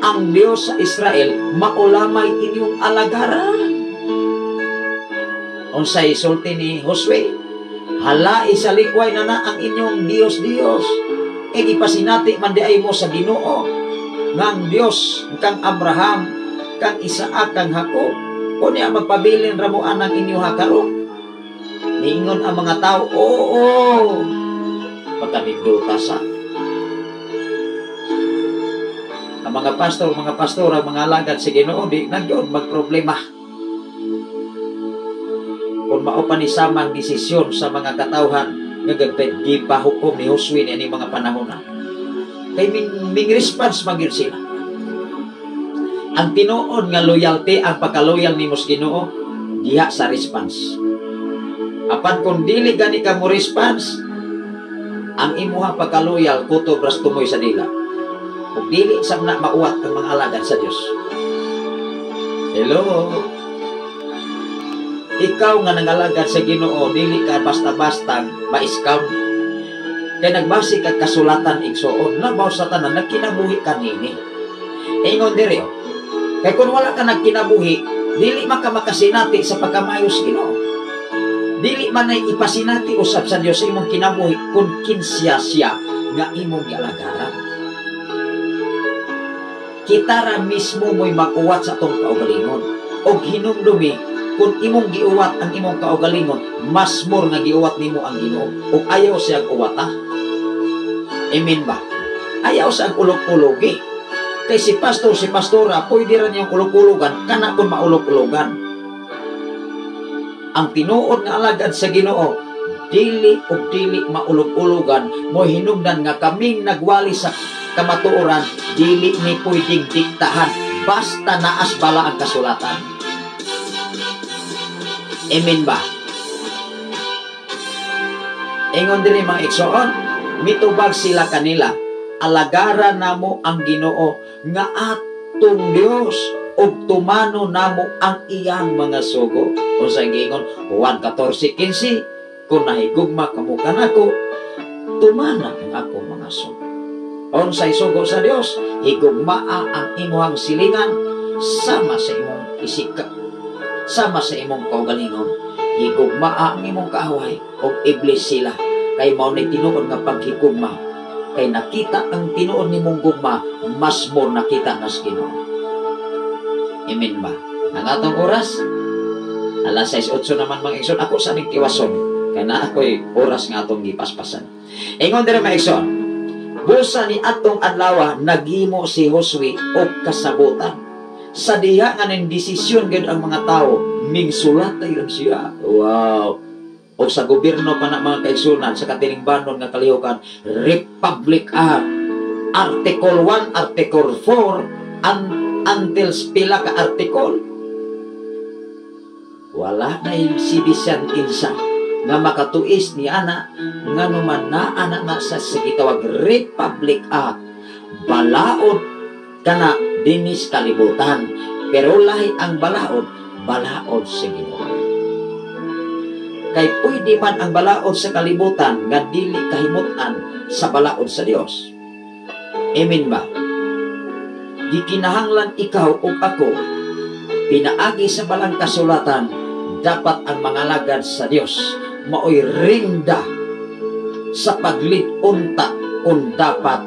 ang Diyos sa Israel, maulamay inyong alagaran. Unsay sulti ni Josue, hala isalikway na ang inyong Diyos-Diyos, e gipasinati man di ay mo sa Ginoo, ngang Diyos kang Abraham, kang Isaac, kang Jacob, o niya magpabilin ramuan ang inyo hakarong. Niingon ang mga tao, oo, pagkamigduta sa. Ang mga pastor, mga pastora, mga alagad sa Ginoo, di nagyon magproblema. Kung maupan ni samang desisyon sa mga katawhan, nagagped pa hukom ni Josue ni mga panahon na. Kay ming response magyud sila. Ang tinuod nga loyalty, ang pagkaloyal ni mos Ginoo, diha sa response. Apan kung dili gani ka mo response, ang imuha pagkaloyal kuto bras tumoy sa dila. Kung dili sa na mauwat ang mga alagad sa Dios. Hello. Ikaw nga nangalagad sa Ginoo, dili ka basta-basta ma-scam. Kay nagbase ka kasulatan igsoon, labaw sa tanan nagkinabuhi kanini. Ingon diri, kay kung wala ka nagkinabuhi, dili makasinati sa pagkamayos Ginoo. Dili man ay ipasinati usab sa Dios imong kinabuhi kung kinsya siya nga imong gialagaran. Kita ra mismo mo'y makuwat sa atong kaugalingon. Og hinumdumi kung imong giuwat ang imong kaugalingon, mas more nga giuwat nimo ang Ginoo. Og ayaw siyang uwata. Amen ba? Ayaw siyang ulog-ulogi. Kay si pastor, si pastora, pwede rin yung ulog-ulogan, kana kung maulog-ulogan. Ang tinuod nga alagad sa Ginoo, dili o dili maulog-ulogan, mo hinungdan nga kaming nagwali sa kamatuoran, dili ni pwedeng diktahan, basta naas bala ang kasulatan. Amen ba? Ingon din mga igsoon, mitubag sila kanila, alagaran namo ang Ginoo nga atong Dios, og tumano namo ang iyang mga sugo. Kung sa gingon, Juan 14:15, kung nahigugma kamo kanako, tumana ang ako mga sugo. Kung sa sugo sa Dios, higugmaa ang imuhang silingan, sama sa imong isika, sama sa imong kaugalingon, higugmaa ang imong kaaway, og iblis sila, kay mao ni tinuod nga paghigugma, kay nakita ang tinuod nimong gugma, mas more nakita nas Ginoo. Amen ba? Ang atong oras, alas 6:08 naman mga igsoon, ako sa nagtiwason, kaya na ako'y oras nga atong gipaspasan. Ingon din mga igsoon, busa ni atong adlaw naghimo si Josue og kasabutan. Sa diha nga ning desisyon gid ang mga tao, mingsulat tayo siya. Wow! O sa gobyerno pa na mga kaigsunan, sa katilingbanon nga kalihukan, Republic Act, Article 1, Article 4, until pila ka article, wala na yung sibisan kinsa nga makatuis ni ana nga numan na ana na sa gitawag Republic Act, balaod kana dinis kalibutan, pero lahi ang balaod sa Ginoo. Kay pwede man ang balaod sa kalibutan nga dili kahimutan sa balaod sa Dios. Amen ba? Gikinahanglan ikaw o ako, pinaagi sa balang kasulatan, dapat ang mga lagad sa Dios maoy rinda sa paglidunta kung dapat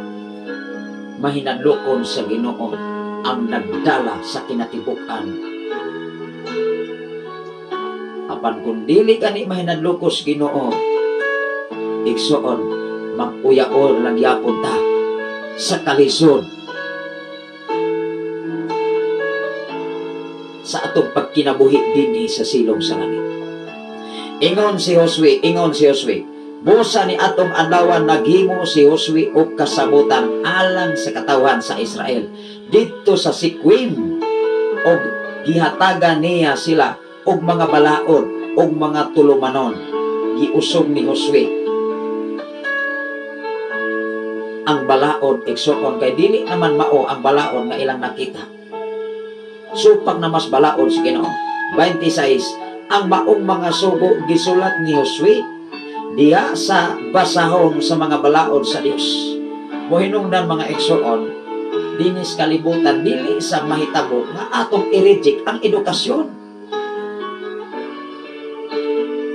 mahinadlokon sa Ginoo ang nagdala sa kinatibukan. Apan kung dili kani mahinadlokos Ginoo, igsuon mag-uyaon lang yapon ta sa kalisod sa atong pagkinabuhi dinhi sa silong sa langit. Ingon si Josue, busa ni atong adlawan naghimo si Josue og kasabutan alang sa katawhan sa Israel didto sa Siquim, og gihatagan niya sila og mga balaod og mga tulumanon. Giusog ni Josue ang balaod, igsuon kay dili naman mao ang balaod nga ilang nakita. Supag na mas balaod si Ginoo. 26, ang maong mga sugo gisulat ni Josue diha sa basahon sa mga balaod sa Dios. Mohinungdan mga igsuon, dinis kalibutan dili sa mahitabo nga atong i-reject ang edukasyon.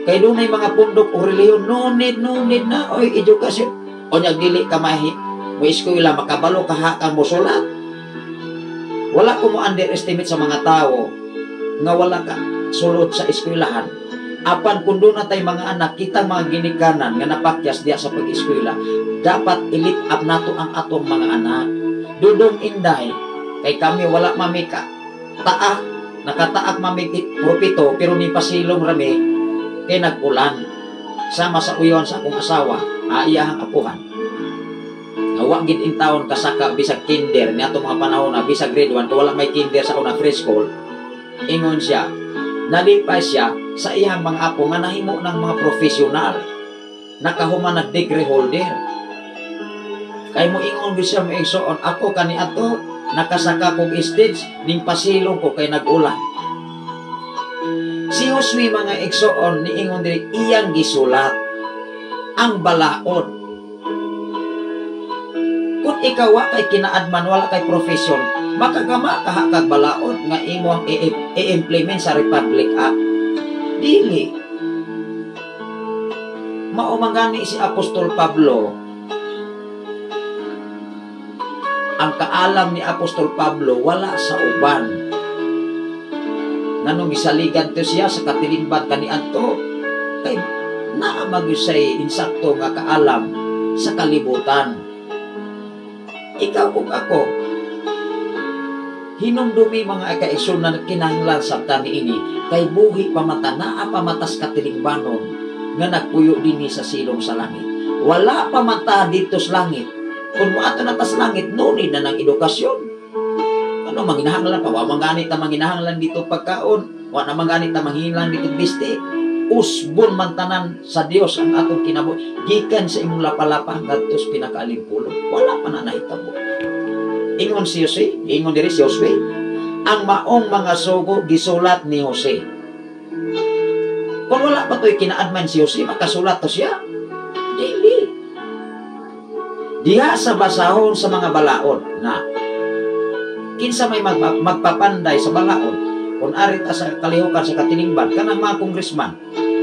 Kay dunay mga pundok o reliyon, no need na oy edukasyon. O nyag dili ka mo eskwela makabalo kaha kang mosulat. Wala ko mo underestimate sa mga tao nga wala ka sulod sa eskwelahan. Apan kung doon na tayo mga anak, kita mga ginikanan nga napakyas diya sa pag-eskwela, dapat i-lift up nato ang atong mga anak. Dudong inday, kay kami wala mamika. Taak, nakataak mamikit propito, pero ni pasilong rami, kay nag-ulan. Sama sa uyon sa akong asawa, aiyahang apuhan. Hawa gid in taon kasaka bisag kinder ni atong mga panahon na bisag grade 1 kung wala may kinder sa una preschool. Ingon siya, nalipay siya sa iyang mga apo nga nahimo ng mga profesional, nakahuman na degree holder. Kay mo ingon siya mo igsuon, ako kani ato nakasaka kog stage ning pasilong ko kay nag-ulan. Si Josue mga igsuon ni ingon diri iyang gisulat ang balaod. Kung ikaw wa kay kinaadman wala kay profesyon, makagama kaha kag balaod nga imo ang i-implement sa Republic Act. Dili. Maumangani si Apostol Pablo. Ang kaalam ni Apostol Pablo wala sa uban. Nganong gisaligan to siya sa katilingban kaniadto. Kay naa magyusay insakto nga kaalam sa kalibutan. Ikaw ug ako, hinumdumi mga kaigsoon na kinahanglan sa tani ini, kay buhi pamata, naa pamatas katilingbanon nga nagpuyo dinhi sa silong sa langit. Wala pamata dito sa langit. Kung moato na tas langit, nunid na ng edukasyon. Ano manginahanglan pa? Wa manganit na manginahanglan dito pagkaon. Wa na manganit na manginahanglan dito biste. Usbon mantanan sa Dios ang atong kinabuhi. Gikan sa imong lapalapa ngadto sa pinakaalimpulo. Wala pa na nahitabo. Ingon si Jose, ingon diri si Josue, ang maong mga sugo gisulat ni Jose. Kung wala pa to'y kinaadman si Jose, makasulat to siya. Dili. Diha sa basahon sa mga balaod na kinsa may magpapanday sa balaod. Kung arita sa kalihukan sa katilingban, kanang mga kongresman,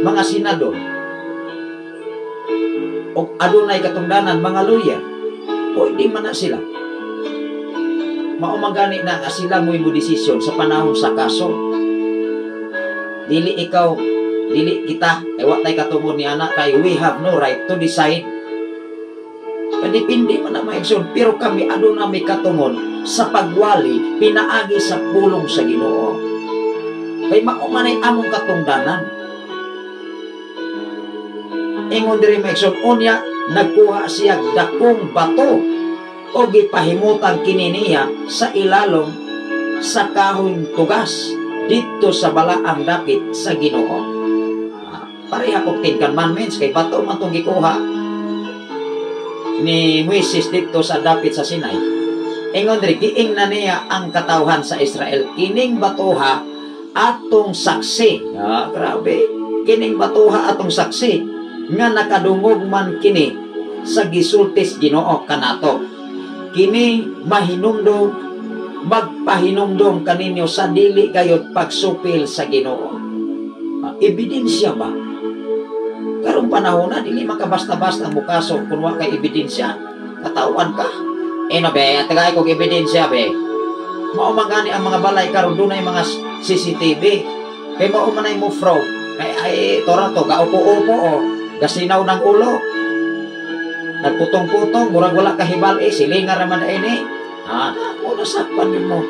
mga senador, o adunay katungdanan, mga lawyer, o hindi man na sila. Maumagani na sila mo desisyon sa panahon sa kaso. Dili ikaw, dili kita, ay wat tay katungod ni anak, kay we have no right to decide. Kadipindi man na maigsoon, pero kami aduna may katungod sa pagwali, pinaagi sa pulong sa Ginoo. Kay maumanay among katungdanan. Ingon diri maigsoon, unya nagkuha siya dakong bato o gipahimutan kini niya sa ilalom sa kahoy tugas dito sa balaang dapit sa Ginoo. Pareha og 10 commandments kay bato man tong gikuha ni Moises dito sa dapit sa Sinai. Ingon diri giing na niya ang katawhan sa Israel, kining batoha atong saksi. Grabe. Kining batuha atong saksi nga nakadungog man kini sa gisultis Ginoo kanato. Kini mahinumdom, magpahinumdom kaninyo sa dili gayud pagsupil sa Ginoo. Ebidensya ba? Karong panahon na dili makabasta-basta mo kaso kung wa kay ebidensya. Katawan ka. be, at tagay kong ebidensya be. Maumangani ang mga balay karon dunay mga CCTV. Kay maumanay mo fraud. Kay ay tora to gaupo-upo o gasinaw ng ulo. Nagputong-putong, murag wala kahibal silingar naman ini. Ha? Muna sakpan mo.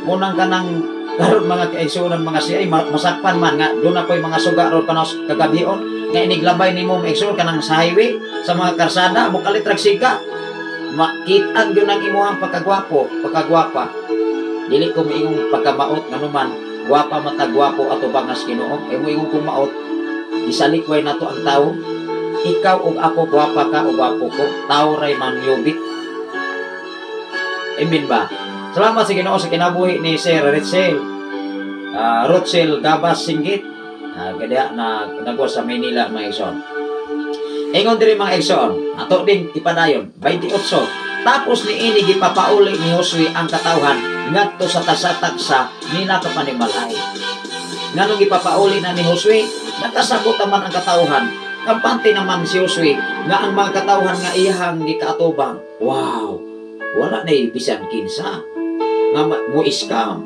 Munang kanang karon mga kaigsunan mga siya masakpan man nga doon na ko'y mga suga ron panos kagabion nga iniglabay ni mo maigsul kanang sa highway sa mga karsada mo kalitrag siga makitaan yun ang imuhang pagkagwapo pagkagwapa dili ko miingong pagkamaot nga naman gwapa matagwapo ato bangas Ginoo ay mo ingong kumaot isalikway nato ang tao ikaw ug ako gwapa ka ug gwapo ko tao ray man yubit amen ba. Salamat sa Ginoo sa kinabuhi ni Sir Rotsel Gabas Singgit. Kaya na nagwa sa Manila mga igsoon. Ingon diri mga igsoon, ato din ipadayon 28. Tapos ni ini gipapauli ni Josue ang katawhan ngadto sa tasatag sa nina ka panimalay. Nganong gipapauli na ni Josue, nakasabot naman ang katawhan. Kampante naman si Josue nga ang mga katawhan nga iyang gikaatubang. Wow, wala na bisan kinsa. Nga mo iskam.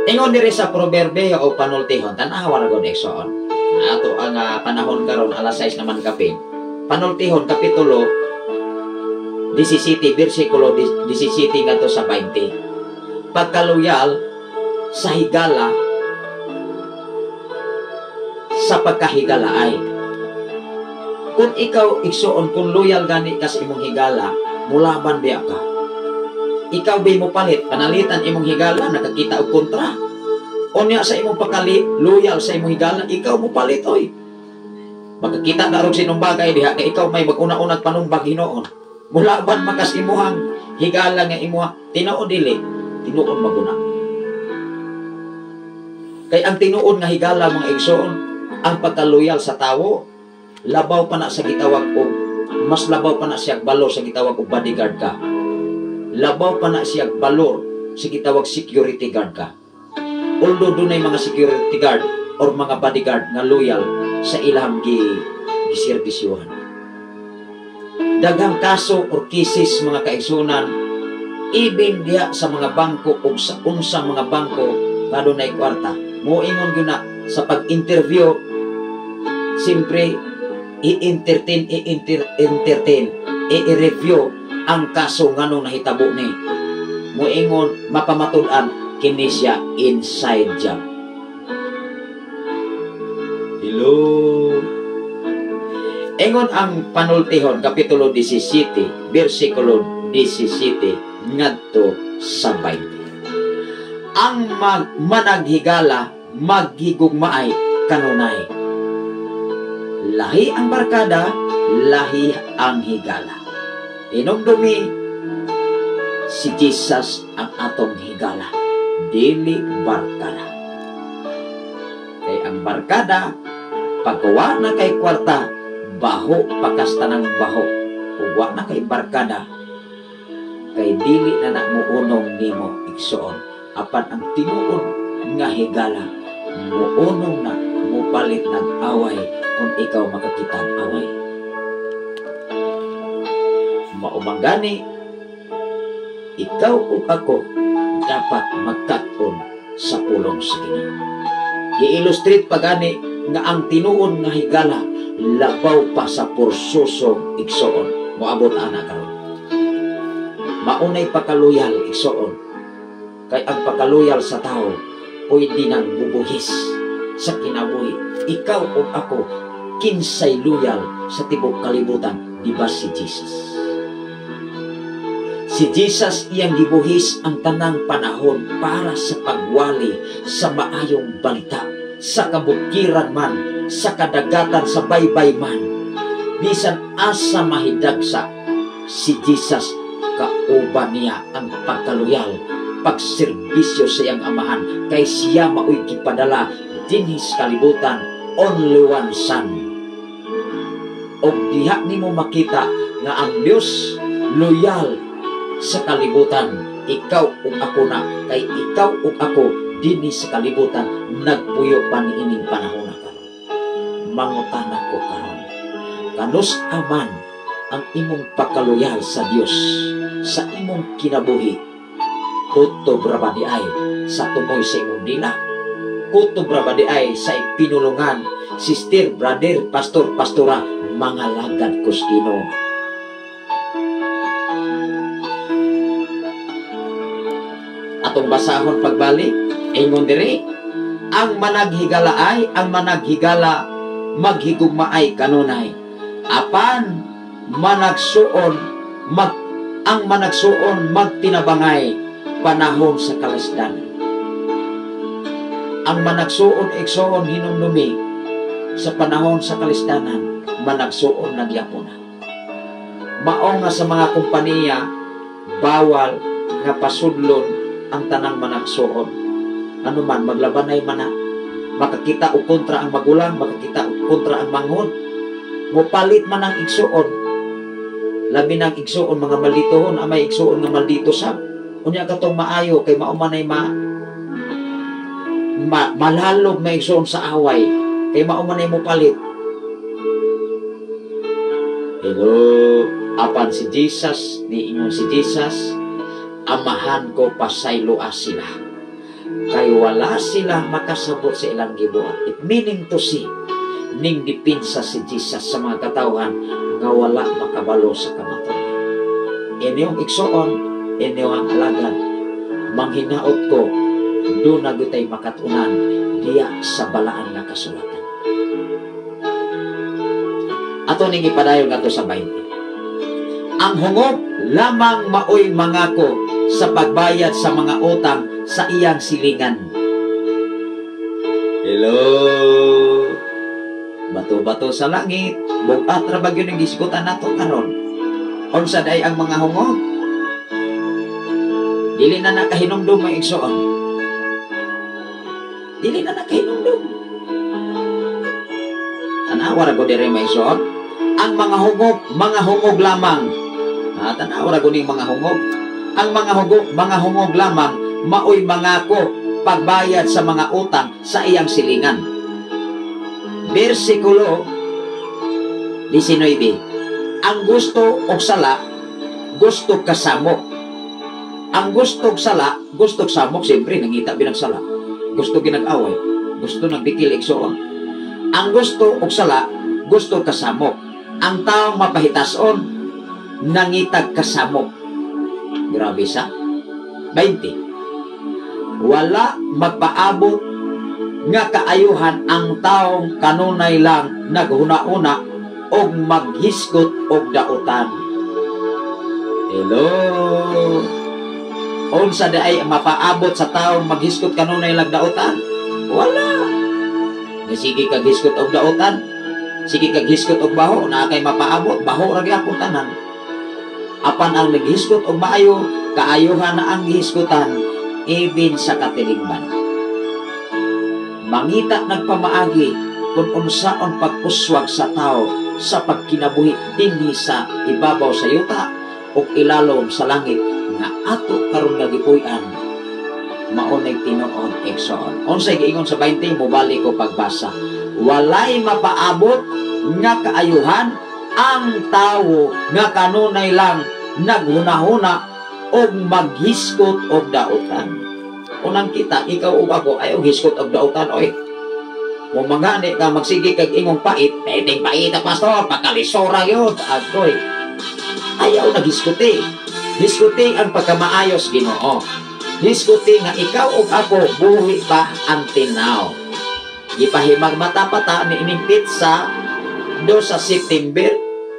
Ingon diri sa proberbio o panultihon, tanawa na gud igsoon. Ato ang panahon karon alas 6 naman kapin. Panultihon kapitulo 17 bersikulo 17 ngadto sa 20. Pagkaluyal sa higala sa pagkahigalaay. Kung ikaw igsoon kung loyal gani ka sa imong higala, mulaban biya ka. Ikaw ba'y mo palit, panalitan imong higala, nakakita og kontra. Unya sa imong loyal sa imong higala, ikaw mo palit, oy. Magkakita na rin sinong bagay diha, kaya ikaw may mag-una-unag panumbag hinoon. Mulaban makas imuhang higala nga imuha, tinuod dili, tinuod maguna. Kaya ang tinuod nga higala mga igsoon, ang pagkaloyal sa tawo, labaw pa na sa gitawag og mas labaw pa na siya balor sa gitawag og bodyguard ka. Labaw pa na siya balor sa gitawag security guard ka. Although dunay mga security guard or mga bodyguard nga loyal sa ilang giserbisyuhan. Daghang kaso or cases mga kaigsunan even diha sa mga bangko o sa unsang mga bangko kadunay kwarta. Moingon gyud na sa pag-interview simpre i-entertain, i-review ang kaso nganong nahitabo ni. Moingon mapamatud-an kini siya inside job. Hello. Ingon ang panultihon kapitulo 17 bersikulo 17 ngadto sa 20. Ang managhigala maghigugmaay kanunay. Lahi ang barkada, lahi ang higala. Inumdumi si Jesus ang atong higala, dili barkada. Kay ang barkada, pagkuha na kay kwarta, baho pakasta ng baho. Uwa na kay barkada, kay dili na namuunong nimo igsoon. Apan ang tinuod nga higala, muunong na, mupalit ng away kung ikaw makakitang away. Maumanggani, ikaw o ako dapat magkaton sa pulong sa Ginoo. I-illustrate pagani nga ang tinuon nga higala labaw pa sa porsoso igsoon. Moabot ana karon. Maunay pakaluyal igsoon. Kay ang pakaluyal sa tao pwede nang bubuhis sa kinabuhi. Ikaw o ako kinsay luyal sa tibok kalibutan, di ba si Jesus? Si Jesus iyang gibuhis ang tanang panahon para sa pagwali sa maayong balita, sa kabukiran man, sa kadagatan, sa baybay man. Bisan asa mahidagsa, si Jesus kauban niya ang pagkaluyal, pagserbisyo sa iyang amahan, kay siya mao'y gipadala dinhis kalibutan, only one son. O diha nimo makita nga ang Dios loyal sa kalibutan, ikaw ug ako na, kay ikaw ug ako dinhi sa kalibutan nagpuyo pa niining panahon na karon. Mangutana ko karon, kanus aman ang imong pagkaloyal sa Dios sa imong kinabuhi. Kutob ra ba di ay sa tumoy sa imong dila? Kutob ra ba di ay sa pinulungan, sister, brother, pastor, pastora, mga lagad kuskino? Atong basahon pagbalik, ingon diri, ang managhigala ay, ang managhigala maghigugma ay kanunay. Apan managsuon ang managsuon magtinabangay panahon sa kalasdan. Ang managsuon igsuon hinumdumi sa panahon sa kalisdanan, managsuon nagyapon na. Mao nga sa mga kompanya bawal nga pasudlon ang tanang managsuon. Ano man maglabanay man na, makakita o kontra ang magulang, makakita o kontra ang manghod, mupalit man ang igsuon. Labi ng igsuon mga malditohon, ang may igsuon nga maldito sa unya katong maayo kay maumanay malalog may igsuon sa away kay maumanay mo palit. Hello, apan si Jesus, ni ingon si Jesus, amahan ko pasayloa sila kay wala sila makasabot sa ilang gibuhat. It meaning to see, ning dipinsa si Jesus sa mga katawhan nga wala makabalo sa kamatayon. Inyong igsuon, inyong alagad, manghinaot ko, doon na gutay makatunan diya sa balaan nga kasulatan. Ato ning ipadayon nga to sa 20. Ang hungog lamang maoy mangako sa pagbayad sa mga utang sa iyang silingan. Hello. Bato-bato sa langit, bugat ra bagyo ning gisgutan nato karon. Unsa day ang mga hungog? Dili na nakahinumdum may igsuon. Dili na nakahinumdum. Tanawa ra ko diri may igsuon. Ang mga hungog lamang. Tanawa ra ko ning mga hungog. Ang mga hungog lamang maoy mangako pagbayad sa mga utang sa iyang silingan. Versikulo 19. Ang gusto og sala, gusto kasamo. Ang gusto og sala, gusto samok, siyempre nangita binag sala. Gusto ginag-away, gusto nagbikil igsuon. Ang gusto og sala, gusto kasamok. Ang taong mapahitason, nangitag kasamok. Grabe sa 20. Wala magpaabot nga kaayuhan ang taong kanunay lang naghuna-una og maghisgot og dautan. Hello. Unsa day mapaabot sa taong maghisgot kanunay lang dautan? Wala. Sige kag hisgot og dautan, sige kag hisgot og baho, na kay mapaabot baho ra gyapon tanan. Apan ang naghisgot og maayo, kaayuhan na ang gihisgotan even sa katilingban. Mangita nagpamaagi kung unsaon pagpuswag sa tao sa pagkinabuhi dinhi sa ibabaw sa yuta o ilalom sa langit nga ato karon nagipuy-an maunay tinuod igsoon. Unsay giingon sa 20 mobalik ko pagbasa. Walay mapaabot nga kaayuhan ang tawo nga kanunay lang naghunahuna og maghiskot og dautan. Unang kita, ikaw o ako ayaw hiskot og dautan oy. Kung mangani ka magsige kag ingong pait, pwedeng pait pastor, pagkalisora yun, agoy. Ayaw naghiskuti. Hiskuti ang pagkamaayos Ginoo. Hiskuti nga ikaw o ako buhi pa until now. Gipahimag mata-pata ni ining pizza do sa September.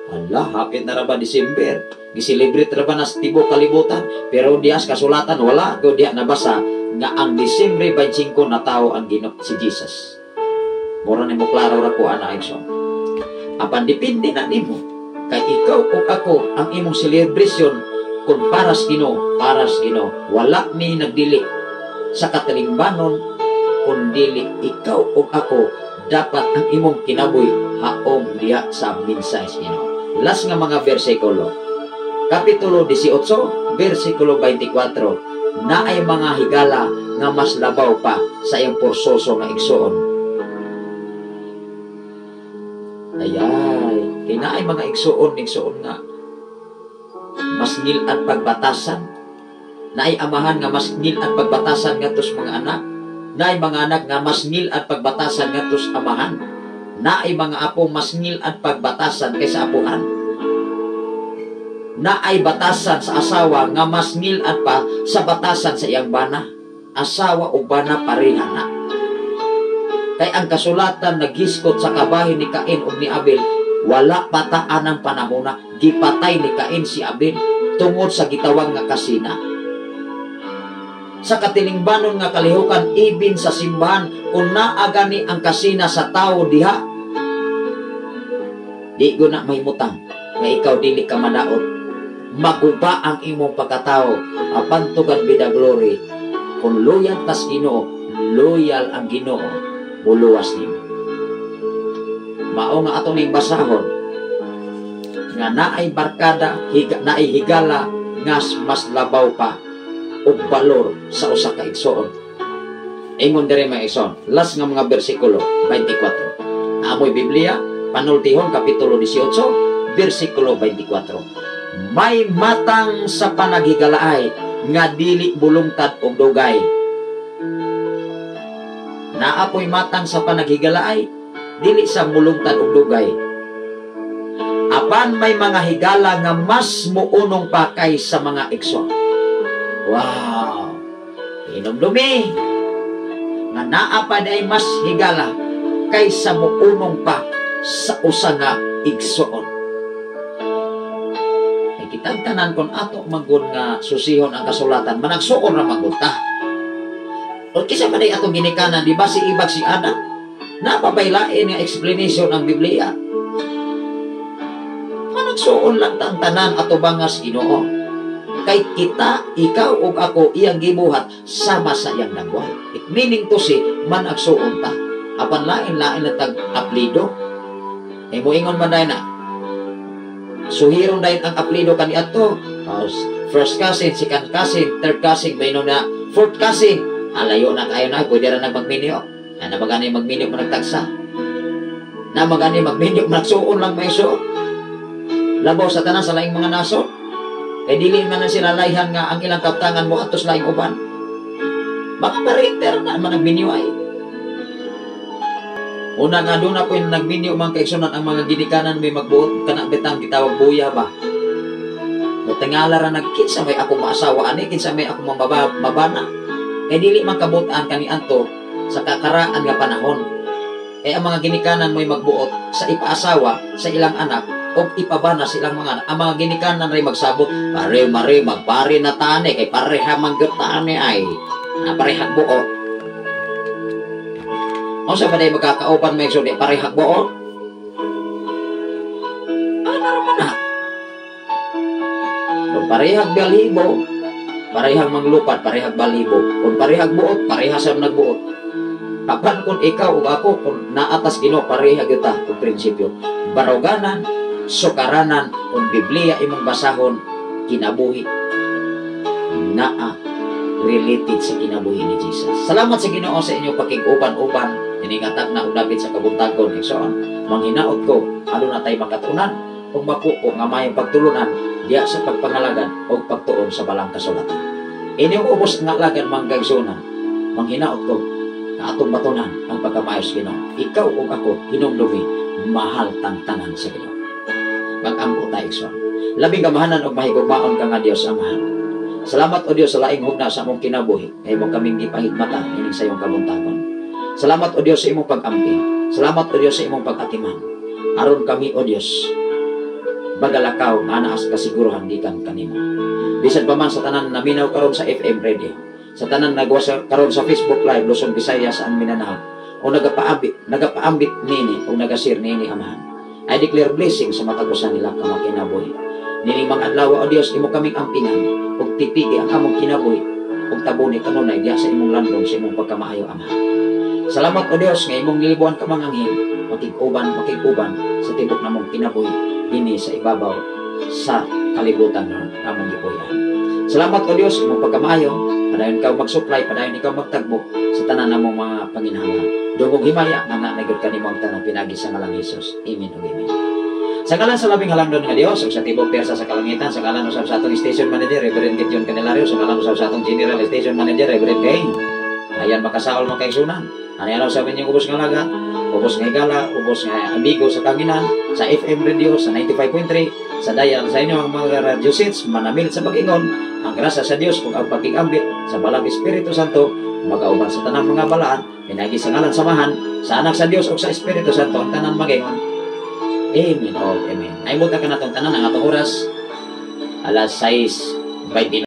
Hala, hapit na ra ba December? Giselebrate ra ba na sa tibuok kalibutan? Pero dias kasulatan wala ko diya nabasa nga ang Disyembre 25 na tao ang Ginoo si Jesus. Mura nimo klaro ra ko ana igsoon. Apan depende na nimo kay ikaw o ako ang imong celebration kung paras Ginoo, wala ni nagdili sa katalingbanon kundili ikaw o ako dapat ang imong kinabuhi haom diha sa mensahe Ginoo. Last nga mga bersikulo. Kapitulo 18, versikulo 24, na ay mga higala nga mas labaw pa sa iyong porsoso nga igsoon. Ayay, kay naay mga igsuon nga masngil at pagbatasan. Naay amahan nga masngil at pagbatasan ngadtos mga anak. Naay mga anak nga masngil at pagbatasan ngadtos amahan. Naay mga apo masngil at pagbatasan kaysa apuhan. Naay batasan sa asawa nga masngil at pa sa batasan sa iyang bana. Asawa o bana pareha na. Kay ang kasulatan naghiskot sa kabahin ni Cain ug ni Abel, wala pataan ang panahona, gipatay ni Cain si Abel tungod sa gitawag nga kasina. Sa katilingbanon nga kalihukan ibin sa simbahan kung naa gani ang kasina sa tao diha, di ko na mahimutang nga ikaw dili ka manaot. Maguba ang imong pagkatao apan tugan bida glory. Kung loyal tas Ginoo, loyal ang Ginoo, muluwas nimo. Mao nga ato ning basahon nga naay barkada, naay higala nga mas labaw pa og balor sa usa ka igsoon. Ingon diri mga igsoon, last nga mga bersikulo 24. Amoy Biblia, Panultihon kapitulo 18, bersikulo 24. May matang sa panaghigalaay nga dili bulungtad og dugay. Naapoy matang sa panaghigalaay, dili sa mulungtad og dugay. Apan may mga higala nga mas muunong pa kaysa mga igsoon. Wow! Hinumdumi nga naa pa day mas higala kaysa muunong pa sa usa nga igsoon. Ay kitang tanan kon ato magud nga susihon ang kasulatan, managsuon ra magud ta. O kisa man ay atong ginikanan, di ba si Ibag si Adam? Napabailain nga explanation ng Biblia. Managsuon lang tang tanan ato bangas Ginoo. Kay kita, ikaw ug ako iyang gibuhat sama sa iyang nagway. It meaning to say, managsuon ta. Apan lain-lain na tag-aplido. E moingon man dahil na, suhiron dahil ang aplido kaniadto. First cousin, second cousin, third cousin, may na fourth cousin. Alayo na kayo na, pwede rin magminyo. Na magani magminyo managtagsa. Na magani magminyo managsuon lang may suon. Labaw sa tanan sa laing mga naso. Kaya dili man na sila layhan nga ang ilang kaptangan mo atos laing uban. Mga parinter na managminyo ay. Una nga doon na po yung nagminyo mga kaigsunan ang mga ginikanan may magbuot ka na betang gitawag buya ba. Tingala ra nagkinsa may ako maasawa ani, kinsa may ako mabana. Kaya dili man kabutan kani anto sa kakaraan nga panahon. Kaya ang mga ginikanan mo'y magbuot sa ipaasawa sa ilang anak o ipabana sa ilang mga anak. Ang mga ginikanan rin magsabot, pare-mare, magpare na tani, kay pareha manggutani ay, parehag buot. O sa ba na magkakaupan may suli, parehag buot? Ano naman na? Kung parehag balibo, parehag manglupat, parehag balibo. Kung parehag buot, pareha sa nagbuot. Kapan kung ikaw o ako, kung naatas Ginoo, parehag yuta kung prinsipyo. Baroganan, sukaranan, kung Biblia imong basahon, kinabuhi. Naa related sa kinabuhi ni Jesus. Salamat sa Ginoo sa inyo pakig-uban-uban. Iningatak na udapit sa kabuntagon. Iksoon, manghinaot ko, ano na tayo makatunan, kung mapuko nga mayong pagtulunan, diya sa pagpangalagan o pagtuon sa balang kasulatan. Inyong ubos nga lagan mga kaigsunan, manghinaot ko, na atong batunan ang pagkamayos Ginoo. Ikaw o ako, hinumdumi, mahal tantanan sa Ginoo. Mag-ampo tayo, igsoon. Labing kamahanan o mahigugmaon ka nga Diyos Amahan. Salamat o Diyos sa laing hugna sa among kinabuhi, kay mo kaming gipahigmata, ining sa iyong kabuntagon. Salamat o Diyos sa imong pag-ampi. Salamat o Diyos sa imong pag-atiman. Aron kami o Diyos, bagalakaw nga naas kasiguruhan gikan kanimo. Bisan pa man sa tanan naminaw karon sa FM radio, sa tanan nagwa karon sa Facebook Live Luzon, Visayas ang Mindanao, o nagapaambit nini o nagasir nini Amahan. I declare blessing sa matagusan nila kamakinabuhi. Nining mga adlaw o Dios imo kaming ampingan ug tipigi ang among kinabuhi ug tabuni kanunay diha sa imong landong sa imong pagkamaayo Amahan. Salamat o Dios nga imong nilibuan ka mga anghel makig-uban sa tibok namong kinabuhi dinhi sa ibabaw sa kalibutan na among gipuy-an. Salamat o Dios imong pagkamaayo, padayon ikaw mag-supply, padayon ikaw magtagbo sa tanan namong mga panginahanglan. Dugong himaya nga nanagod kanimo ang tanang pinagi sa ngalang Hesus. Amen ug amen. Sa ngalan sa labing halangdon nga Dios ug sa tibok persa sa kalangitan, sa ngalan usab sa atong station manager Reverend Gideon Candelario, sa ngalan usab sa atong general station manager Reverend Cain. Ayan makasaol mo kay sunan. Ano sa inyong ubos nga laga, ubos nga higala, ubos nga amigo sa kanginan, sa FM radio sa 95.3, sa dayan sa inyo ang mga radio sets, manamil sa pag-ingon, ang grasa sa Dios ug ang pagigambit sa balang Espiritu Santo magauban sa tanang mga balaan, pinagi sa ngalan samahan sa anak sa Dios ug sa Espiritu Santo ang tanan magingon. Amen o amen. Naimut ka na itong tanan ang atong oras alas 6:20.